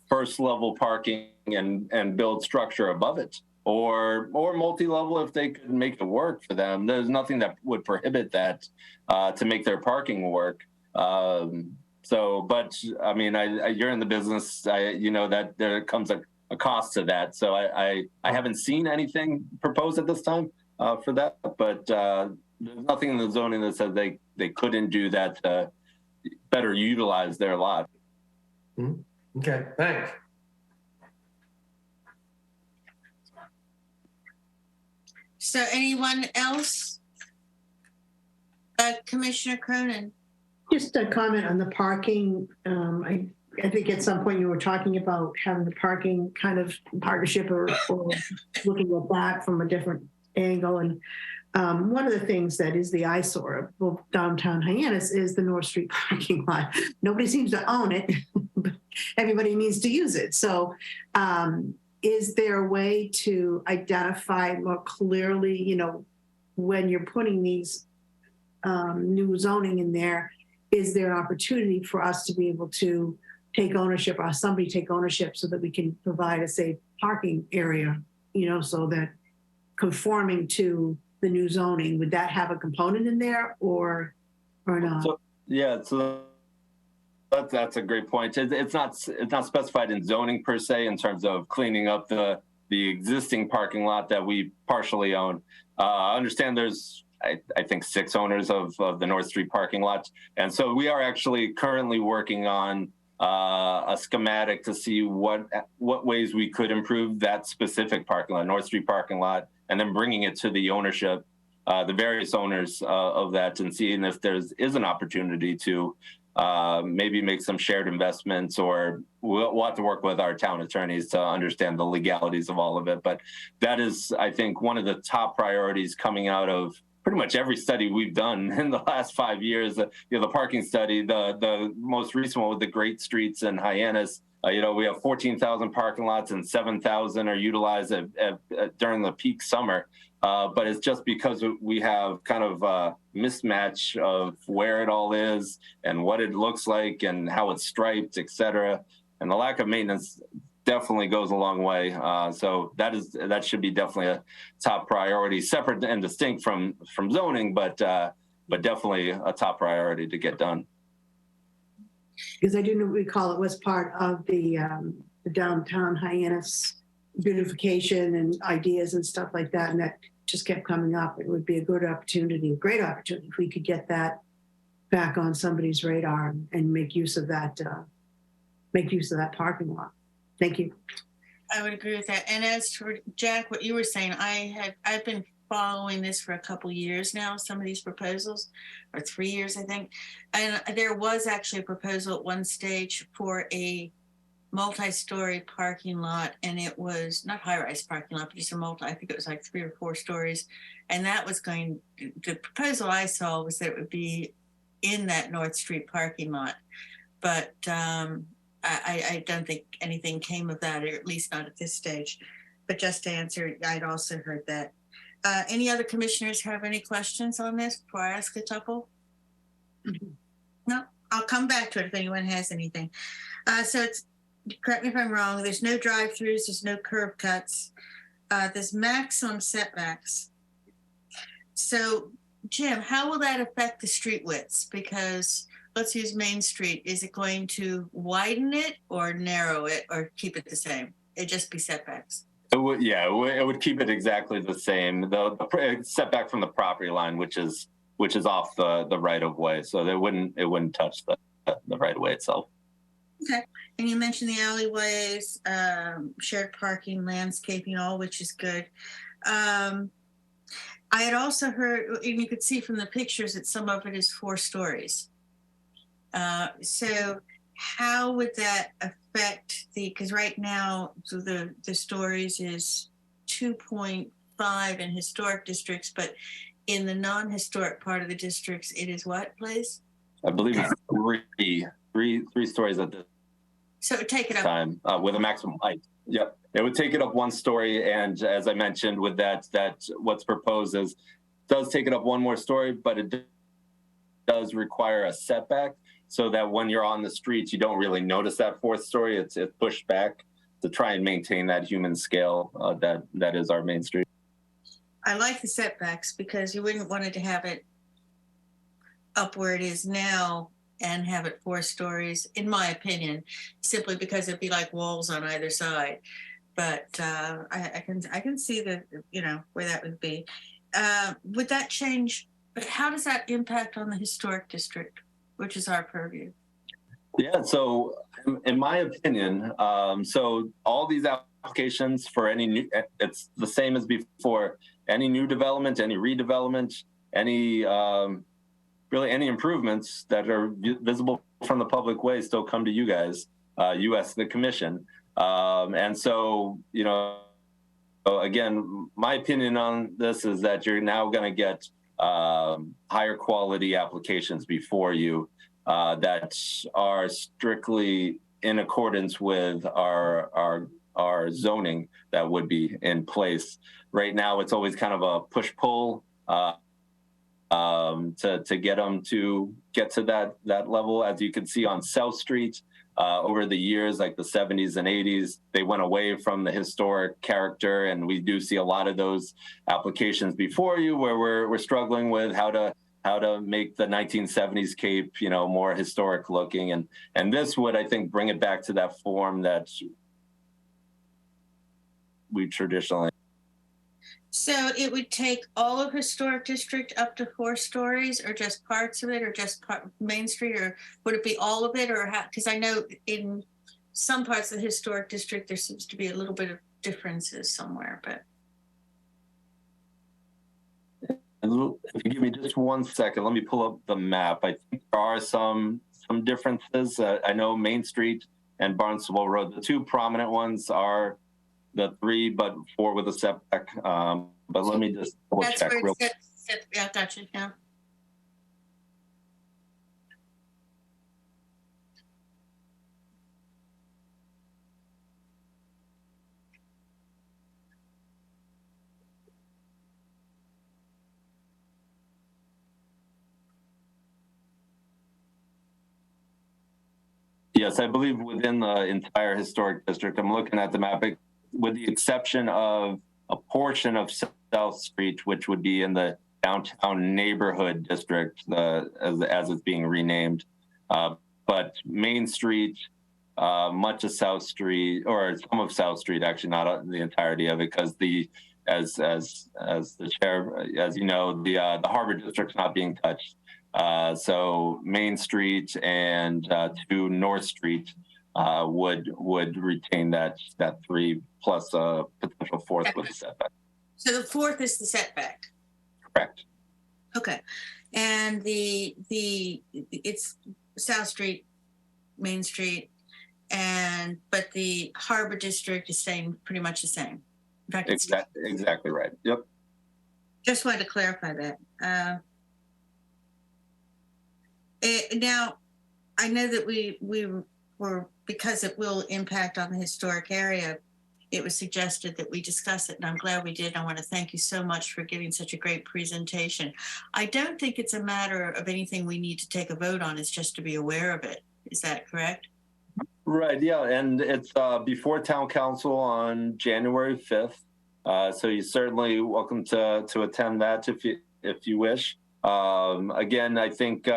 first level parking and build structure above it, or multi-level if they could make it work for them. There's nothing that would prohibit that to make their parking work. But I mean, you're in the business, you know that there comes a cost to that. So I haven't seen anything proposed at this time for that, but there's nothing in the zoning that says they couldn't do that to better utilize their lot. Okay, thanks. So anyone else? Commissioner Cronin. Just a comment on the parking. I think at some point you were talking about having the parking kind of partnership or looking at that from a different angle. And one of the things that is the eyesore of downtown Hyannis is the North Street parking lot. Nobody seems to own it, but everybody needs to use it. So is there a way to identify more clearly, you know, when you're putting these new zoning in there, is there an opportunity for us to be able to take ownership or somebody take ownership so that we can provide a safe parking area, you know, so that conforming to the new zoning, would that have a component in there or not? So, yeah, so that's a great point. It's not specified in zoning per se in terms of cleaning up the existing parking lot that we partially own. I understand there's I think 6 owners of the North Street parking lot, and so we are actually currently working on a schematic to see what ways we could improve that specific parking lot, North Street parking lot, and then bringing it to the ownership, the various owners of that, and seeing if there's an opportunity to maybe make some shared investments, or we'll have to work with our town attorneys to understand the legalities of all of it. But that is, I think, one of the top priorities coming out of pretty much every study we've done in the last 5 years. You know, the parking study, the most recent one with the Great Streets in Hyannis. You know, we have 14,000 parking lots and 7,000 are utilized during the peak summer. But it's just because we have kind of a mismatch of where it all is and what it looks like and how it's striped, et cetera. And the lack of maintenance definitely goes a long way. So that should be definitely a top priority, separate and distinct from zoning, but definitely a top priority to get done. Because I do recall it was part of the downtown Hyannis beautification and ideas and stuff like that, and that just kept coming up. It would be a good opportunity, a great opportunity, if we could get that back on somebody's radar and make use of that parking lot. Thank you. I would agree with that. And as for Jack, what you were saying, I've been following this for a couple years now, some of these proposals, or 3 years, I think. And there was actually a proposal at one stage for a multi-story parking lot, and it was not high-rise parking lot, but just I think it was like 3 or 4 stories. And that was the proposal I saw was that it would be in that North Street parking lot. But I don't think anything came of that, or at least not at this stage. But just to answer, I'd also heard that. Any other commissioners have any questions on this before I ask a couple? No, I'll come back to it if anyone has anything. So it's correct me if I'm wrong, there's no drive-throughs, there's no curb cuts, there's maximum setbacks. So, Jim, how will that affect the street widths? Because let's use Main Street. Is it going to widen it or narrow it or keep it the same? It'd just be setbacks. It would, yeah, it would keep it exactly the same. The setback from the property line, which is off the right of way, so it wouldn't touch the right of way itself. Okay, and you mentioned the alleyways, shared parking, landscaping, all which is good. I had also heard, and you could see from the pictures that some of it is 4 stories. So how would that affect because right now so the stories is 2.5 in historic districts, but in the non-historic part of the districts, it is what, please? I believe it's three stories at this So it would take it up time with a maximum height. Yep, it would take it up 1 story, and as I mentioned, with that what's proposed is does take it up 1 more story, but it does require a setback so that when you're on the streets, you don't really notice that 4th story. It's pushed back to try and maintain that human scale that is our Main Street. I like the setbacks because you wouldn't want it to have it up where it is now and have it 4 stories, in my opinion, simply because it'd be like walls on either side. But I can see that, where that would be. Would that change? But how does that impact on the historic district, which is our purview? Yeah, so in my opinion, so all these applications for any new, it's the same as before. Any new development, any redevelopment, any really any improvements that are visible from the public way still come to you guys, US, the commission. And so, again, my opinion on this is that you're now going to get higher quality applications before you that are strictly in accordance with our zoning that would be in place. Right now, it's always kind of a push-pull to get them to get to that level. As you can see on South Street, over the years, like the 70s and 80s, they went away from the historic character, and we do see a lot of those applications before you where we're struggling with how to make the 1970s Cape, more historic looking, and this would, I think, bring it back to that form that we traditionally. So it would take all of historic district up to 4 stories, or just parts of it, or just Main Street, or would it be all of it, or how? Because I know in some parts of the historic district there seems to be a little bit of differences somewhere, but. If you give me just 1 second, let me pull up the map. I think there are some differences. I know Main Street and Barnstable Road, the 2 prominent ones are the 3, but 4 with a setback. But let me just double check. That's where it says, yeah, gotcha, yeah. Yes, I believe within the entire historic district, I'm looking at the map, with the exception of a portion of South Street, which would be in the downtown neighborhood district, as it's being renamed. But Main Street, much of South Street, or some of South Street, actually not the entirety of it, because as the chair, as you know, the Harbor District's not being touched. So Main Street and 2 North Street would retain that 3 plus a potential 4th with the setback. So the 4th is the setback. Correct. Okay, and it's South Street, Main Street, but the Harbor District is staying pretty much the same. In fact, exactly right. Yep. Just wanted to clarify that. Now, I know that we were, because it will impact on the historic area, it was suggested that we discuss it, and I'm glad we did. I want to thank you so much for giving such a great presentation. I don't think it's a matter of anything we need to take a vote on. It's just to be aware of it. Is that correct? Right, yeah, and it's before town council on January 5th. So you're certainly welcome to attend that if you wish. Again, I think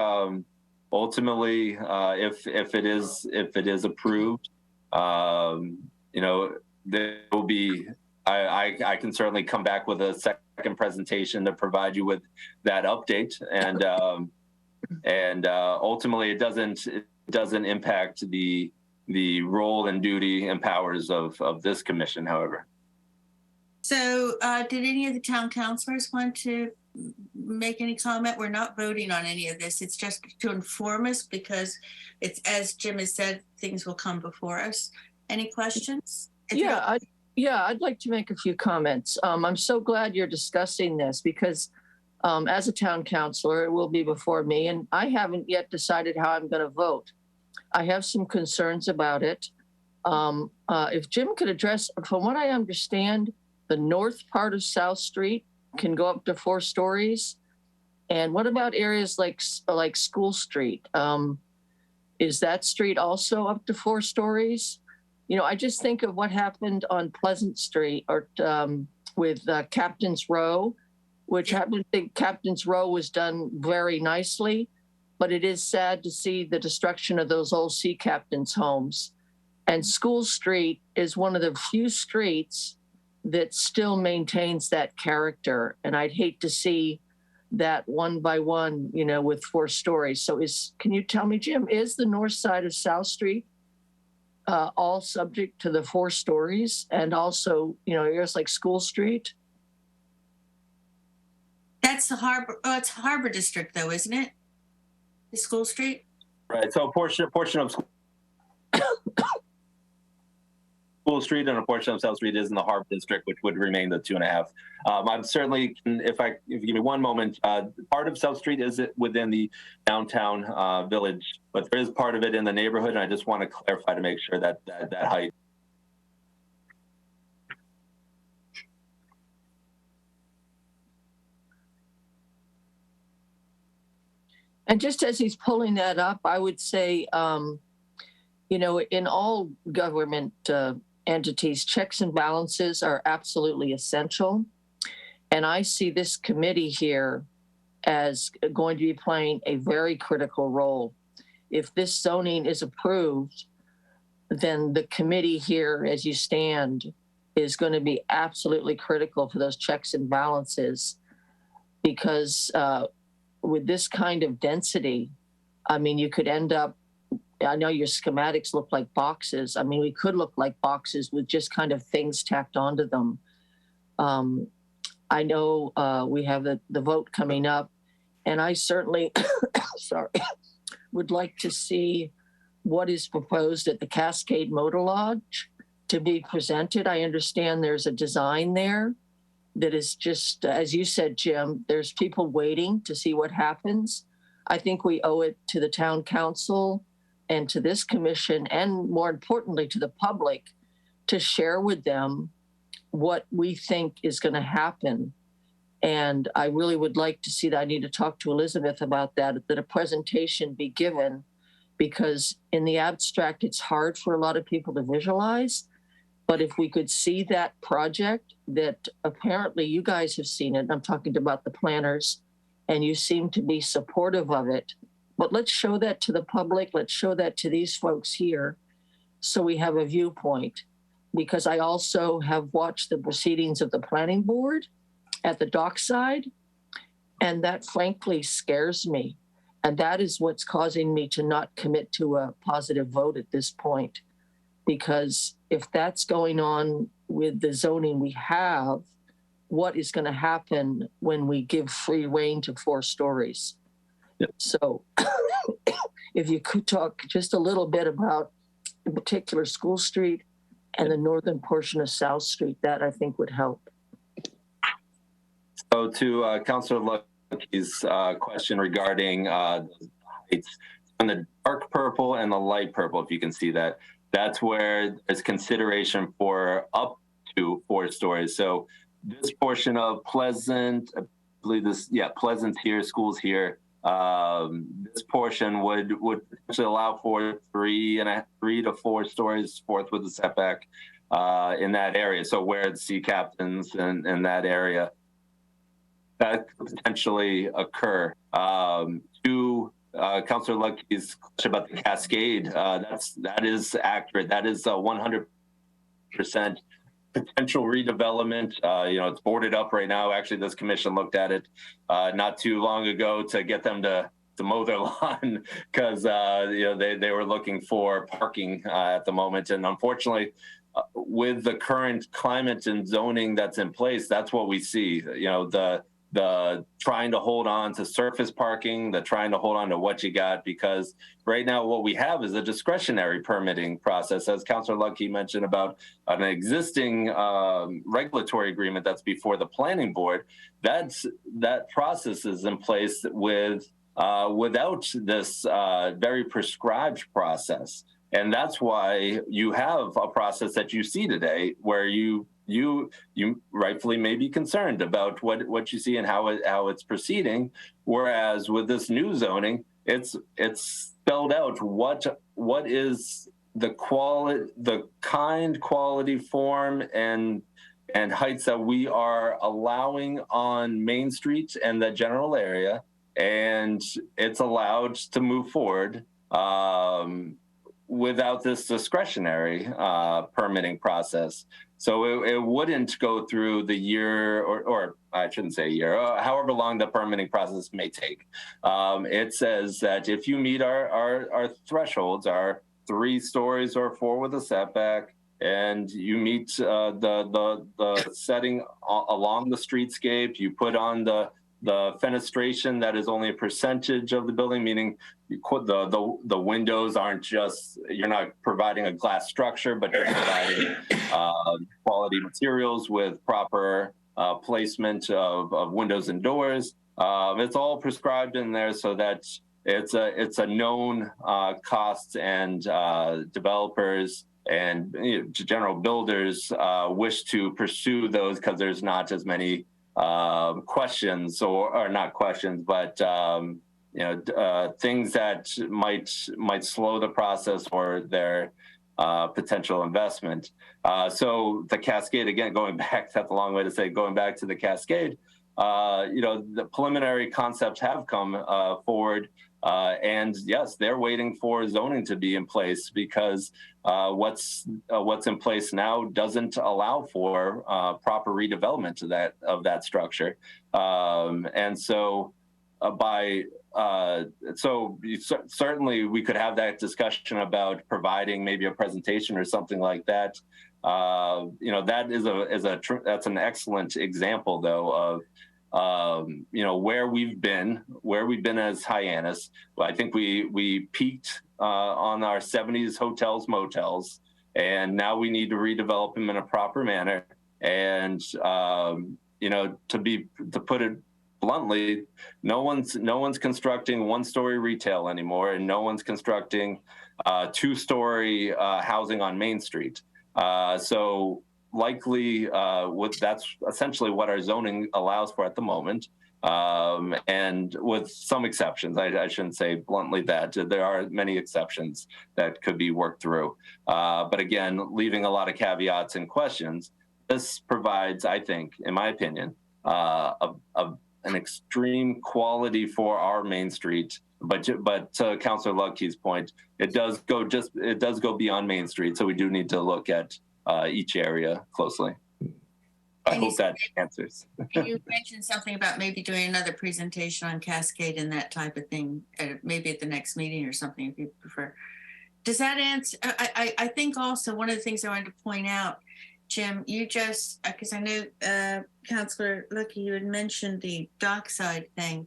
ultimately, if it is approved, you know, there will be. I can certainly come back with a second presentation to provide you with that update, and ultimately, it doesn't impact the role and duty and powers of this commission, however. So did any of the town councilors want to make any comment? We're not voting on any of this. It's just to inform us because it's, as Jim has said, things will come before us. Any questions? I'd like to make a few comments. I'm so glad you're discussing this because as a town councilor, it will be before me, and I haven't yet decided how I'm going to vote. I have some concerns about it. If Jim could address, from what I understand, the north part of South Street can go up to 4 stories. And what about areas like School Street? Is that street also up to 4 stories? You know, I just think of what happened on Pleasant Street or with Captain's Row, which happened. I think Captain's Row was done very nicely, but it is sad to see the destruction of those old sea captains' homes. And School Street is one of the few streets that still maintains that character. And I'd hate to see that one by one, you know, with 4 stories. So can you tell me, Jim, is the north side of South Street all subject to the 4 stories? And also, you know, areas like School Street? That's the Harbor, it's Harbor District though, isn't it? The School Street? Right, so a portion of School Street and a portion of South Street is in the Harbor District, which would remain the 2.5. I'm certainly, if you give me one moment, part of South Street is within the downtown village, but there is part of it in the neighborhood, and I just want to clarify to make sure that height. And just as he's pulling that up, I would say, you know, in all government entities, checks and balances are absolutely essential. And I see this committee here as going to be playing a very critical role. If this zoning is approved, then the committee here, as you stand, is going to be absolutely critical for those checks and balances because with this kind of density, I mean, you could end up, I know your schematics look like boxes. I mean, we could look like boxes with just kind of things tacked onto them. I know we have the vote coming up, and I certainly, would like to see what is proposed at the Cascade Motor Lodge to be presented. I understand there's a design there that is just, as you said, Jim, there's people waiting to see what happens. I think we owe it to the town council and to this commission, and more importantly to the public, to share with them what we think is going to happen. And I really would like to see that. I need to talk to Elizabeth about that a presentation be given, because in the abstract, it's hard for a lot of people to visualize. But if we could see that project that apparently you guys have seen it, I'm talking about the planners, and you seem to be supportive of it, but let's show that to the public. Let's show that to these folks here so we have a viewpoint. Because I also have watched the proceedings of the planning board at the dockside, and that frankly scares me. And that is what's causing me to not commit to a positive vote at this point. Because if that's going on with the zoning we have, what is going to happen when we give free rein to 4 stories? Yep. So if you could talk just a little bit about, in particular, School Street and the northern portion of South Street, that I think would help. So to Councilor Lucky's question regarding heights, on the dark purple and the light purple, if you can see that, that's where there's consideration for up to 4 stories. So this portion of Pleasant, I believe this, yeah, Pleasant here, Schools here, This portion would potentially allow for 3 to 4 stories forth with the setback in that area. So where the sea captains and in that area, that could potentially occur. To Councilor Lucky's question about the cascade, that is accurate. That is 100% potential redevelopment. It's boarded up right now. Actually, this commission looked at it not too long ago to get them to mow their lawn because they were looking for parking at the moment, and unfortunately, with the current climate and zoning that's in place, that's what we see. The trying to hold on to surface parking, the trying to hold on to what you got, because right now what we have is a discretionary permitting process, as Councilor Lucky mentioned about an existing regulatory agreement that's before the planning board. That process is in place without this very prescribed process. And that's why you have a process that you see today where you rightfully may be concerned about what you see and how it's proceeding. Whereas with this new zoning, it's spelled out what is the quality, the kind, quality, form, and heights that we are allowing on Main Street and the general area, and it's allowed to move forward without this discretionary permitting process. So it wouldn't go through the year, or I shouldn't say year, however long the permitting process may take. It says that if you meet our thresholds, our 3 stories or 4 with a setback, and you meet the setting along the streetscape, you put on the fenestration that is only a percentage of the building, meaning the windows aren't just, you're not providing a glass structure, but you're providing quality materials with proper placement of windows and doors. It's all prescribed in there so that it's a known cost, and developers and general builders wish to pursue those because there's not as many questions, or not questions, but things that might slow the process or their potential investment. So the cascade, again, going back, that's a long way to say, going back to the cascade, the preliminary concepts have come forward, and yes, they're waiting for zoning to be in place because what's in place now doesn't allow for proper redevelopment of that structure, and so certainly we could have that discussion about providing maybe a presentation or something like that. That's an excellent example though of where we've been as Hyannis. Well, I think we peaked on our 70s hotels, motels, and now we need to redevelop them in a proper manner. And to put it bluntly, no one's constructing 1-story retail anymore, and no one's constructing 2-story housing on Main Street. So likely, that's essentially what our zoning allows for at the moment, and with some exceptions. I shouldn't say bluntly that there are many exceptions that could be worked through, but again, leaving a lot of caveats and questions. This provides, I think, in my opinion, an extreme quality for our Main Street. But to Councilor Lucky's point, it does go beyond Main Street, so we do need to look at each area closely. I hope that answers. You mentioned something about maybe doing another presentation on Cascade and that type of thing, maybe at the next meeting or something, if you prefer. Does that answer? I think also one of the things I wanted to point out, Jim, you just, because I know Councilor Lucky, you had mentioned the dockside thing,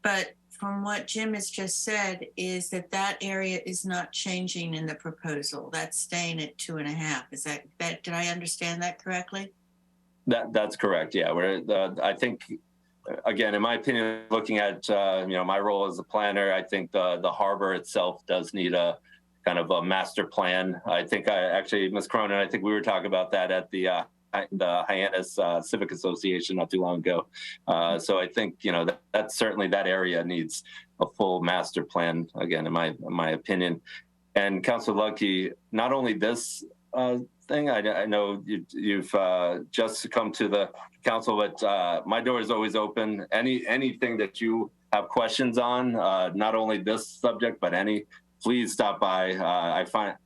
but from what Jim has just said is that area is not changing in the proposal. That's staying at 2.5. Is that did I understand that correctly? That's correct. Yeah, I think, again, in my opinion, looking at my role as a planner, I think the harbor itself does need a kind of a master plan. I think Ms. Cronin, I think we were talking about that at the the Hyannis Civic Association not too long ago. So I think, you know, that certainly that area needs a full master plan, again, in my opinion. And Councilor Luckey, not only this thing, I know you've just come to the council, but my door is always open. Anything that you have questions on, not only this subject, but please stop by.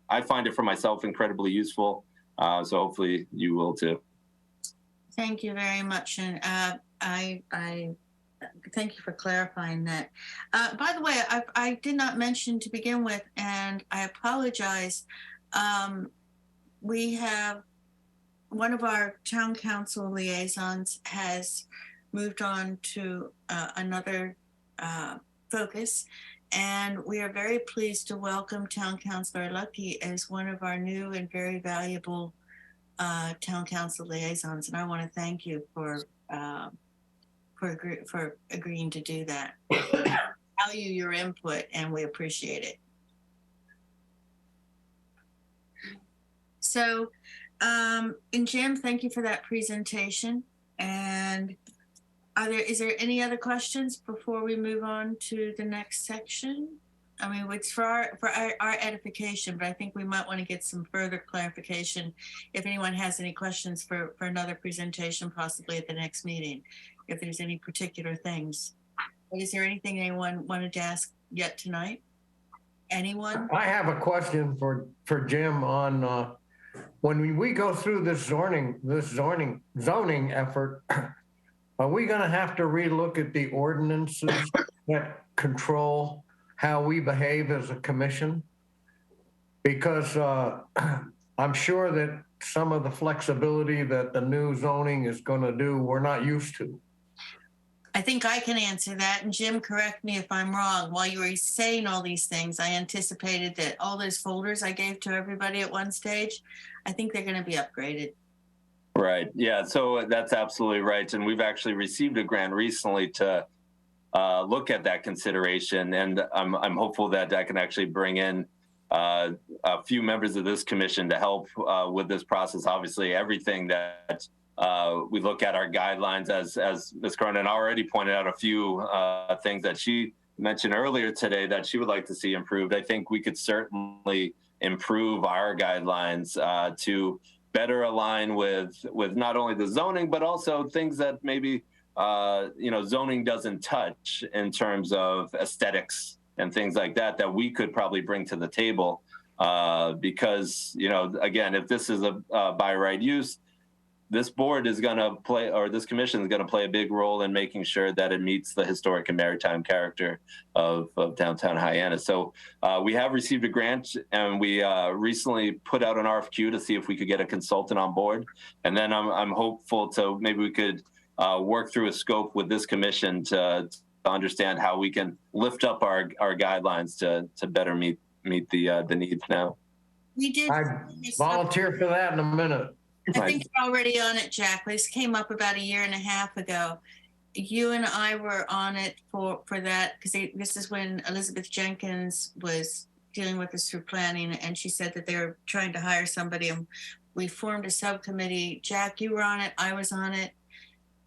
I find it for myself incredibly useful. So hopefully you will too. Thank you very much. And I thank you for clarifying that. By the way, I did not mention to begin with, and I apologize. We have one of our town council liaisons has moved on to another focus. And we are very pleased to welcome Town Councilor Luckey as one of our new and very valuable town council liaisons. And I want to thank you for agreeing to do that. We value your input and we appreciate it. So, and Jim, thank you for that presentation. And is there any other questions before we move on to the next section? I mean, it's for our edification, but I think we might want to get some further clarification if anyone has any questions for another presentation, possibly at the next meeting, if there's any particular things. Is there anything anyone wanted to ask yet tonight? Anyone? I have a question for Jim on when we go through this zoning effort. Are we going to have to relook at the ordinances that control how we behave as a commission? Because I'm sure that some of the flexibility that the new zoning is going to do, we're not used to. I think I can answer that. And Jim, correct me if I'm wrong. While you were saying all these things, I anticipated that all those folders I gave to everybody at one stage, I think they're going to be upgraded. Right. Yeah. So that's absolutely right. And we've actually received a grant recently to look at that consideration. And I'm hopeful that I can actually bring in a few members of this commission to help with this process. Obviously, everything that we look at our guidelines, as Ms. Cronin already pointed out a few things that she mentioned earlier today that she would like to see improved. I think we could certainly improve our guidelines to better align with not only the zoning, but also things that maybe, zoning doesn't touch in terms of aesthetics and things like that we could probably bring to the table. Because, again, if this is a by right use, this board is going to play, or this commission is going to play a big role in making sure that it meets the historic and maritime character of downtown Hyannis. So we have received a grant, and we recently put out an RFQ to see if we could get a consultant on board. And then I'm hopeful to maybe we could work through a scope with this commission to understand how we can lift up our guidelines to better meet the needs now. We did. I volunteer for that in a minute. I think you're already on it, Jack. This came up about 1.5 years ago. You and I were on it for that because this is when Elizabeth Jenkins was dealing with us through planning, and she said that they were trying to hire somebody, and we formed a subcommittee. Jack, you were on it. I was on it,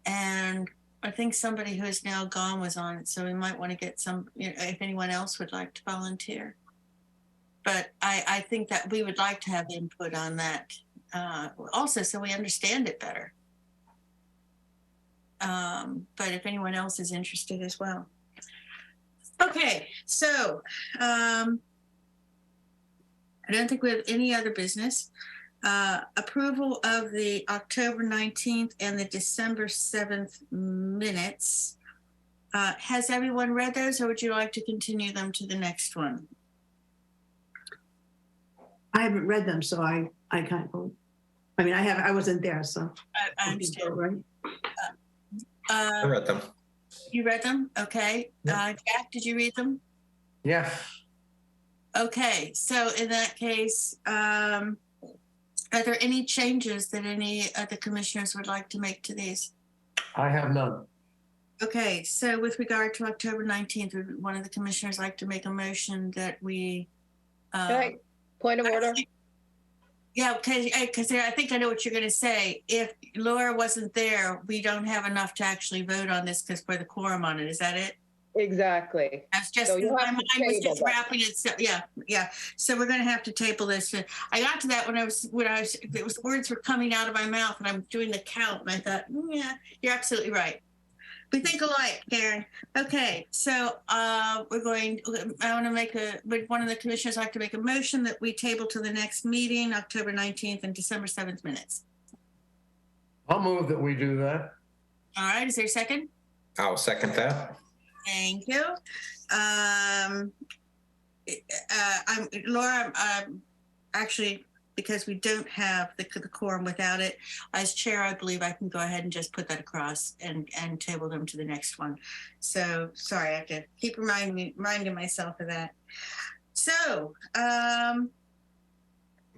and I think somebody who is now gone was on it. So we might want to get some, if anyone else would like to volunteer. But I think that we would like to have input on that. Also, so we understand it better. But if anyone else is interested as well. Okay, so I don't think we have any other business. Approval of the October 19th and the December 7th minutes. Has everyone read those, or would you like to continue them to the next one? I haven't read them, so I can't vote. I mean, I wasn't there, so. I understand. Right? I read them. You read them? Okay. Yeah. Jack, did you read them? Yes. Okay. So in that case, are there any changes that any of the commissioners would like to make to these? I have none. Okay. So with regard to October 19th, would one of the commissioners like to make a motion that we... Okay. Point of order. Yeah, because I think I know what you're going to say. If Laura wasn't there, we don't have enough to actually vote on this because we're the quorum on it. Is that it? Exactly. That's just, So you'll my have mind to was table just that. wrapping it. So, yeah. So we're going to have to table this. I got to that when it was words were coming out of my mouth and I'm doing the count and I thought, yeah, you're absolutely right. We think alike, Karen. Okay, so I want to would one of the commissioners like to make a motion that we table to the next meeting, October 19th and December 7th minutes. I'll move that we do that. All right, is there a second? I'll second that. Thank you. Laura, actually, because we don't have the quorum without it, as chair, I believe I can go ahead and just put that across and table them to the next one. So sorry, I have to keep reminding myself of that. So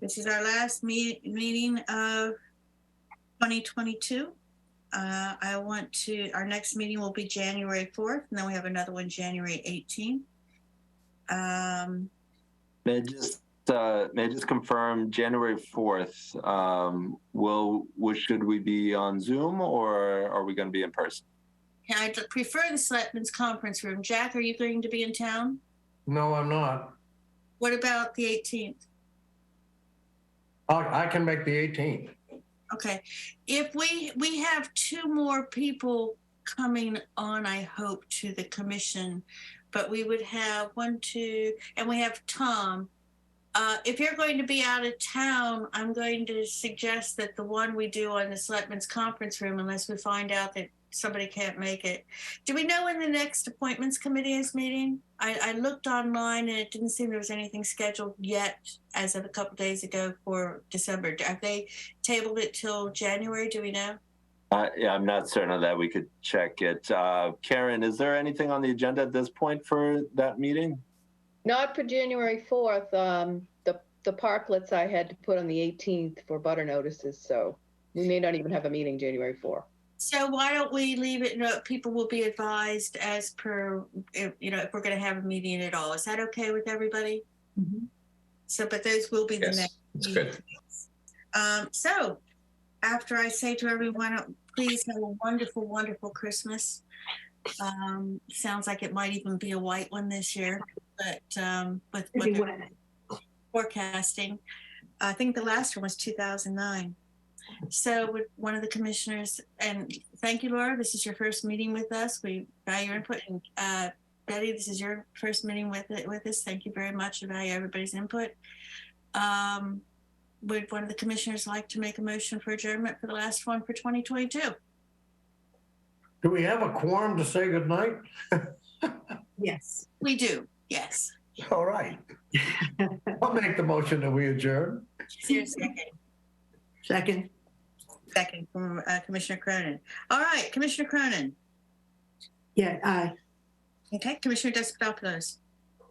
this is our last meeting of 2022. Our next meeting will be January 4th, and then we have another one January 18th. May I just confirm January 4th, should we be on Zoom or are we going to be in person? I prefer the Selectmen's Conference Room. Jack, are you going to be in town? No, I'm not. What about the 18th? I can make the 18th. Okay. If we have two more people coming on, I hope, to the commission, but we would have one, two, and we have Tom. If you're going to be out of town, I'm going to suggest that the one we do on the Selectmen's Conference Room, unless we find out that somebody can't make it. Do we know when the next appointments committee is meeting? I looked online and it didn't seem there was anything scheduled yet as of a couple days ago for December. Have they tabled it till January? Do we know? Yeah, I'm not certain of that. We could check it. Karen, is there anything on the agenda at this point for that meeting? Not for January 4th. The parklets I had to put on the 18th for butter notices, so we may not even have a meeting January 4th. So why don't we leave it? People will be advised as per, if we're going to have a meeting at all. Is that okay with everybody? Mm-hmm. So, but those will be the next. That's good. So after I say to everyone, please have a wonderful, wonderful Christmas. Sounds like it might even be a white one this year, but with forecasting, I think the last one was 2009. So with one of the commissioners, and thank you, Laura, this is your first meeting with us. We value your input. And Betty, this is your first meeting with us. Thank you very much. I value everybody's input. Would one of the commissioners like to make a motion for adjournment for the last one for 2022? Do we have a quorum to say goodnight? Yes, we do. Yes. All right. I'll make the motion that we adjourn. Is there a second? Second. Second from Commissioner Cronin. All right, Commissioner Cronin. Yeah, aye. Okay, Commissioner Despotopoulos.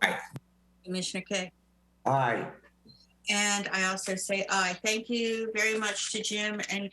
Aye. Commissioner Kay. Aye. And I also say aye. Thank you very much to Jim and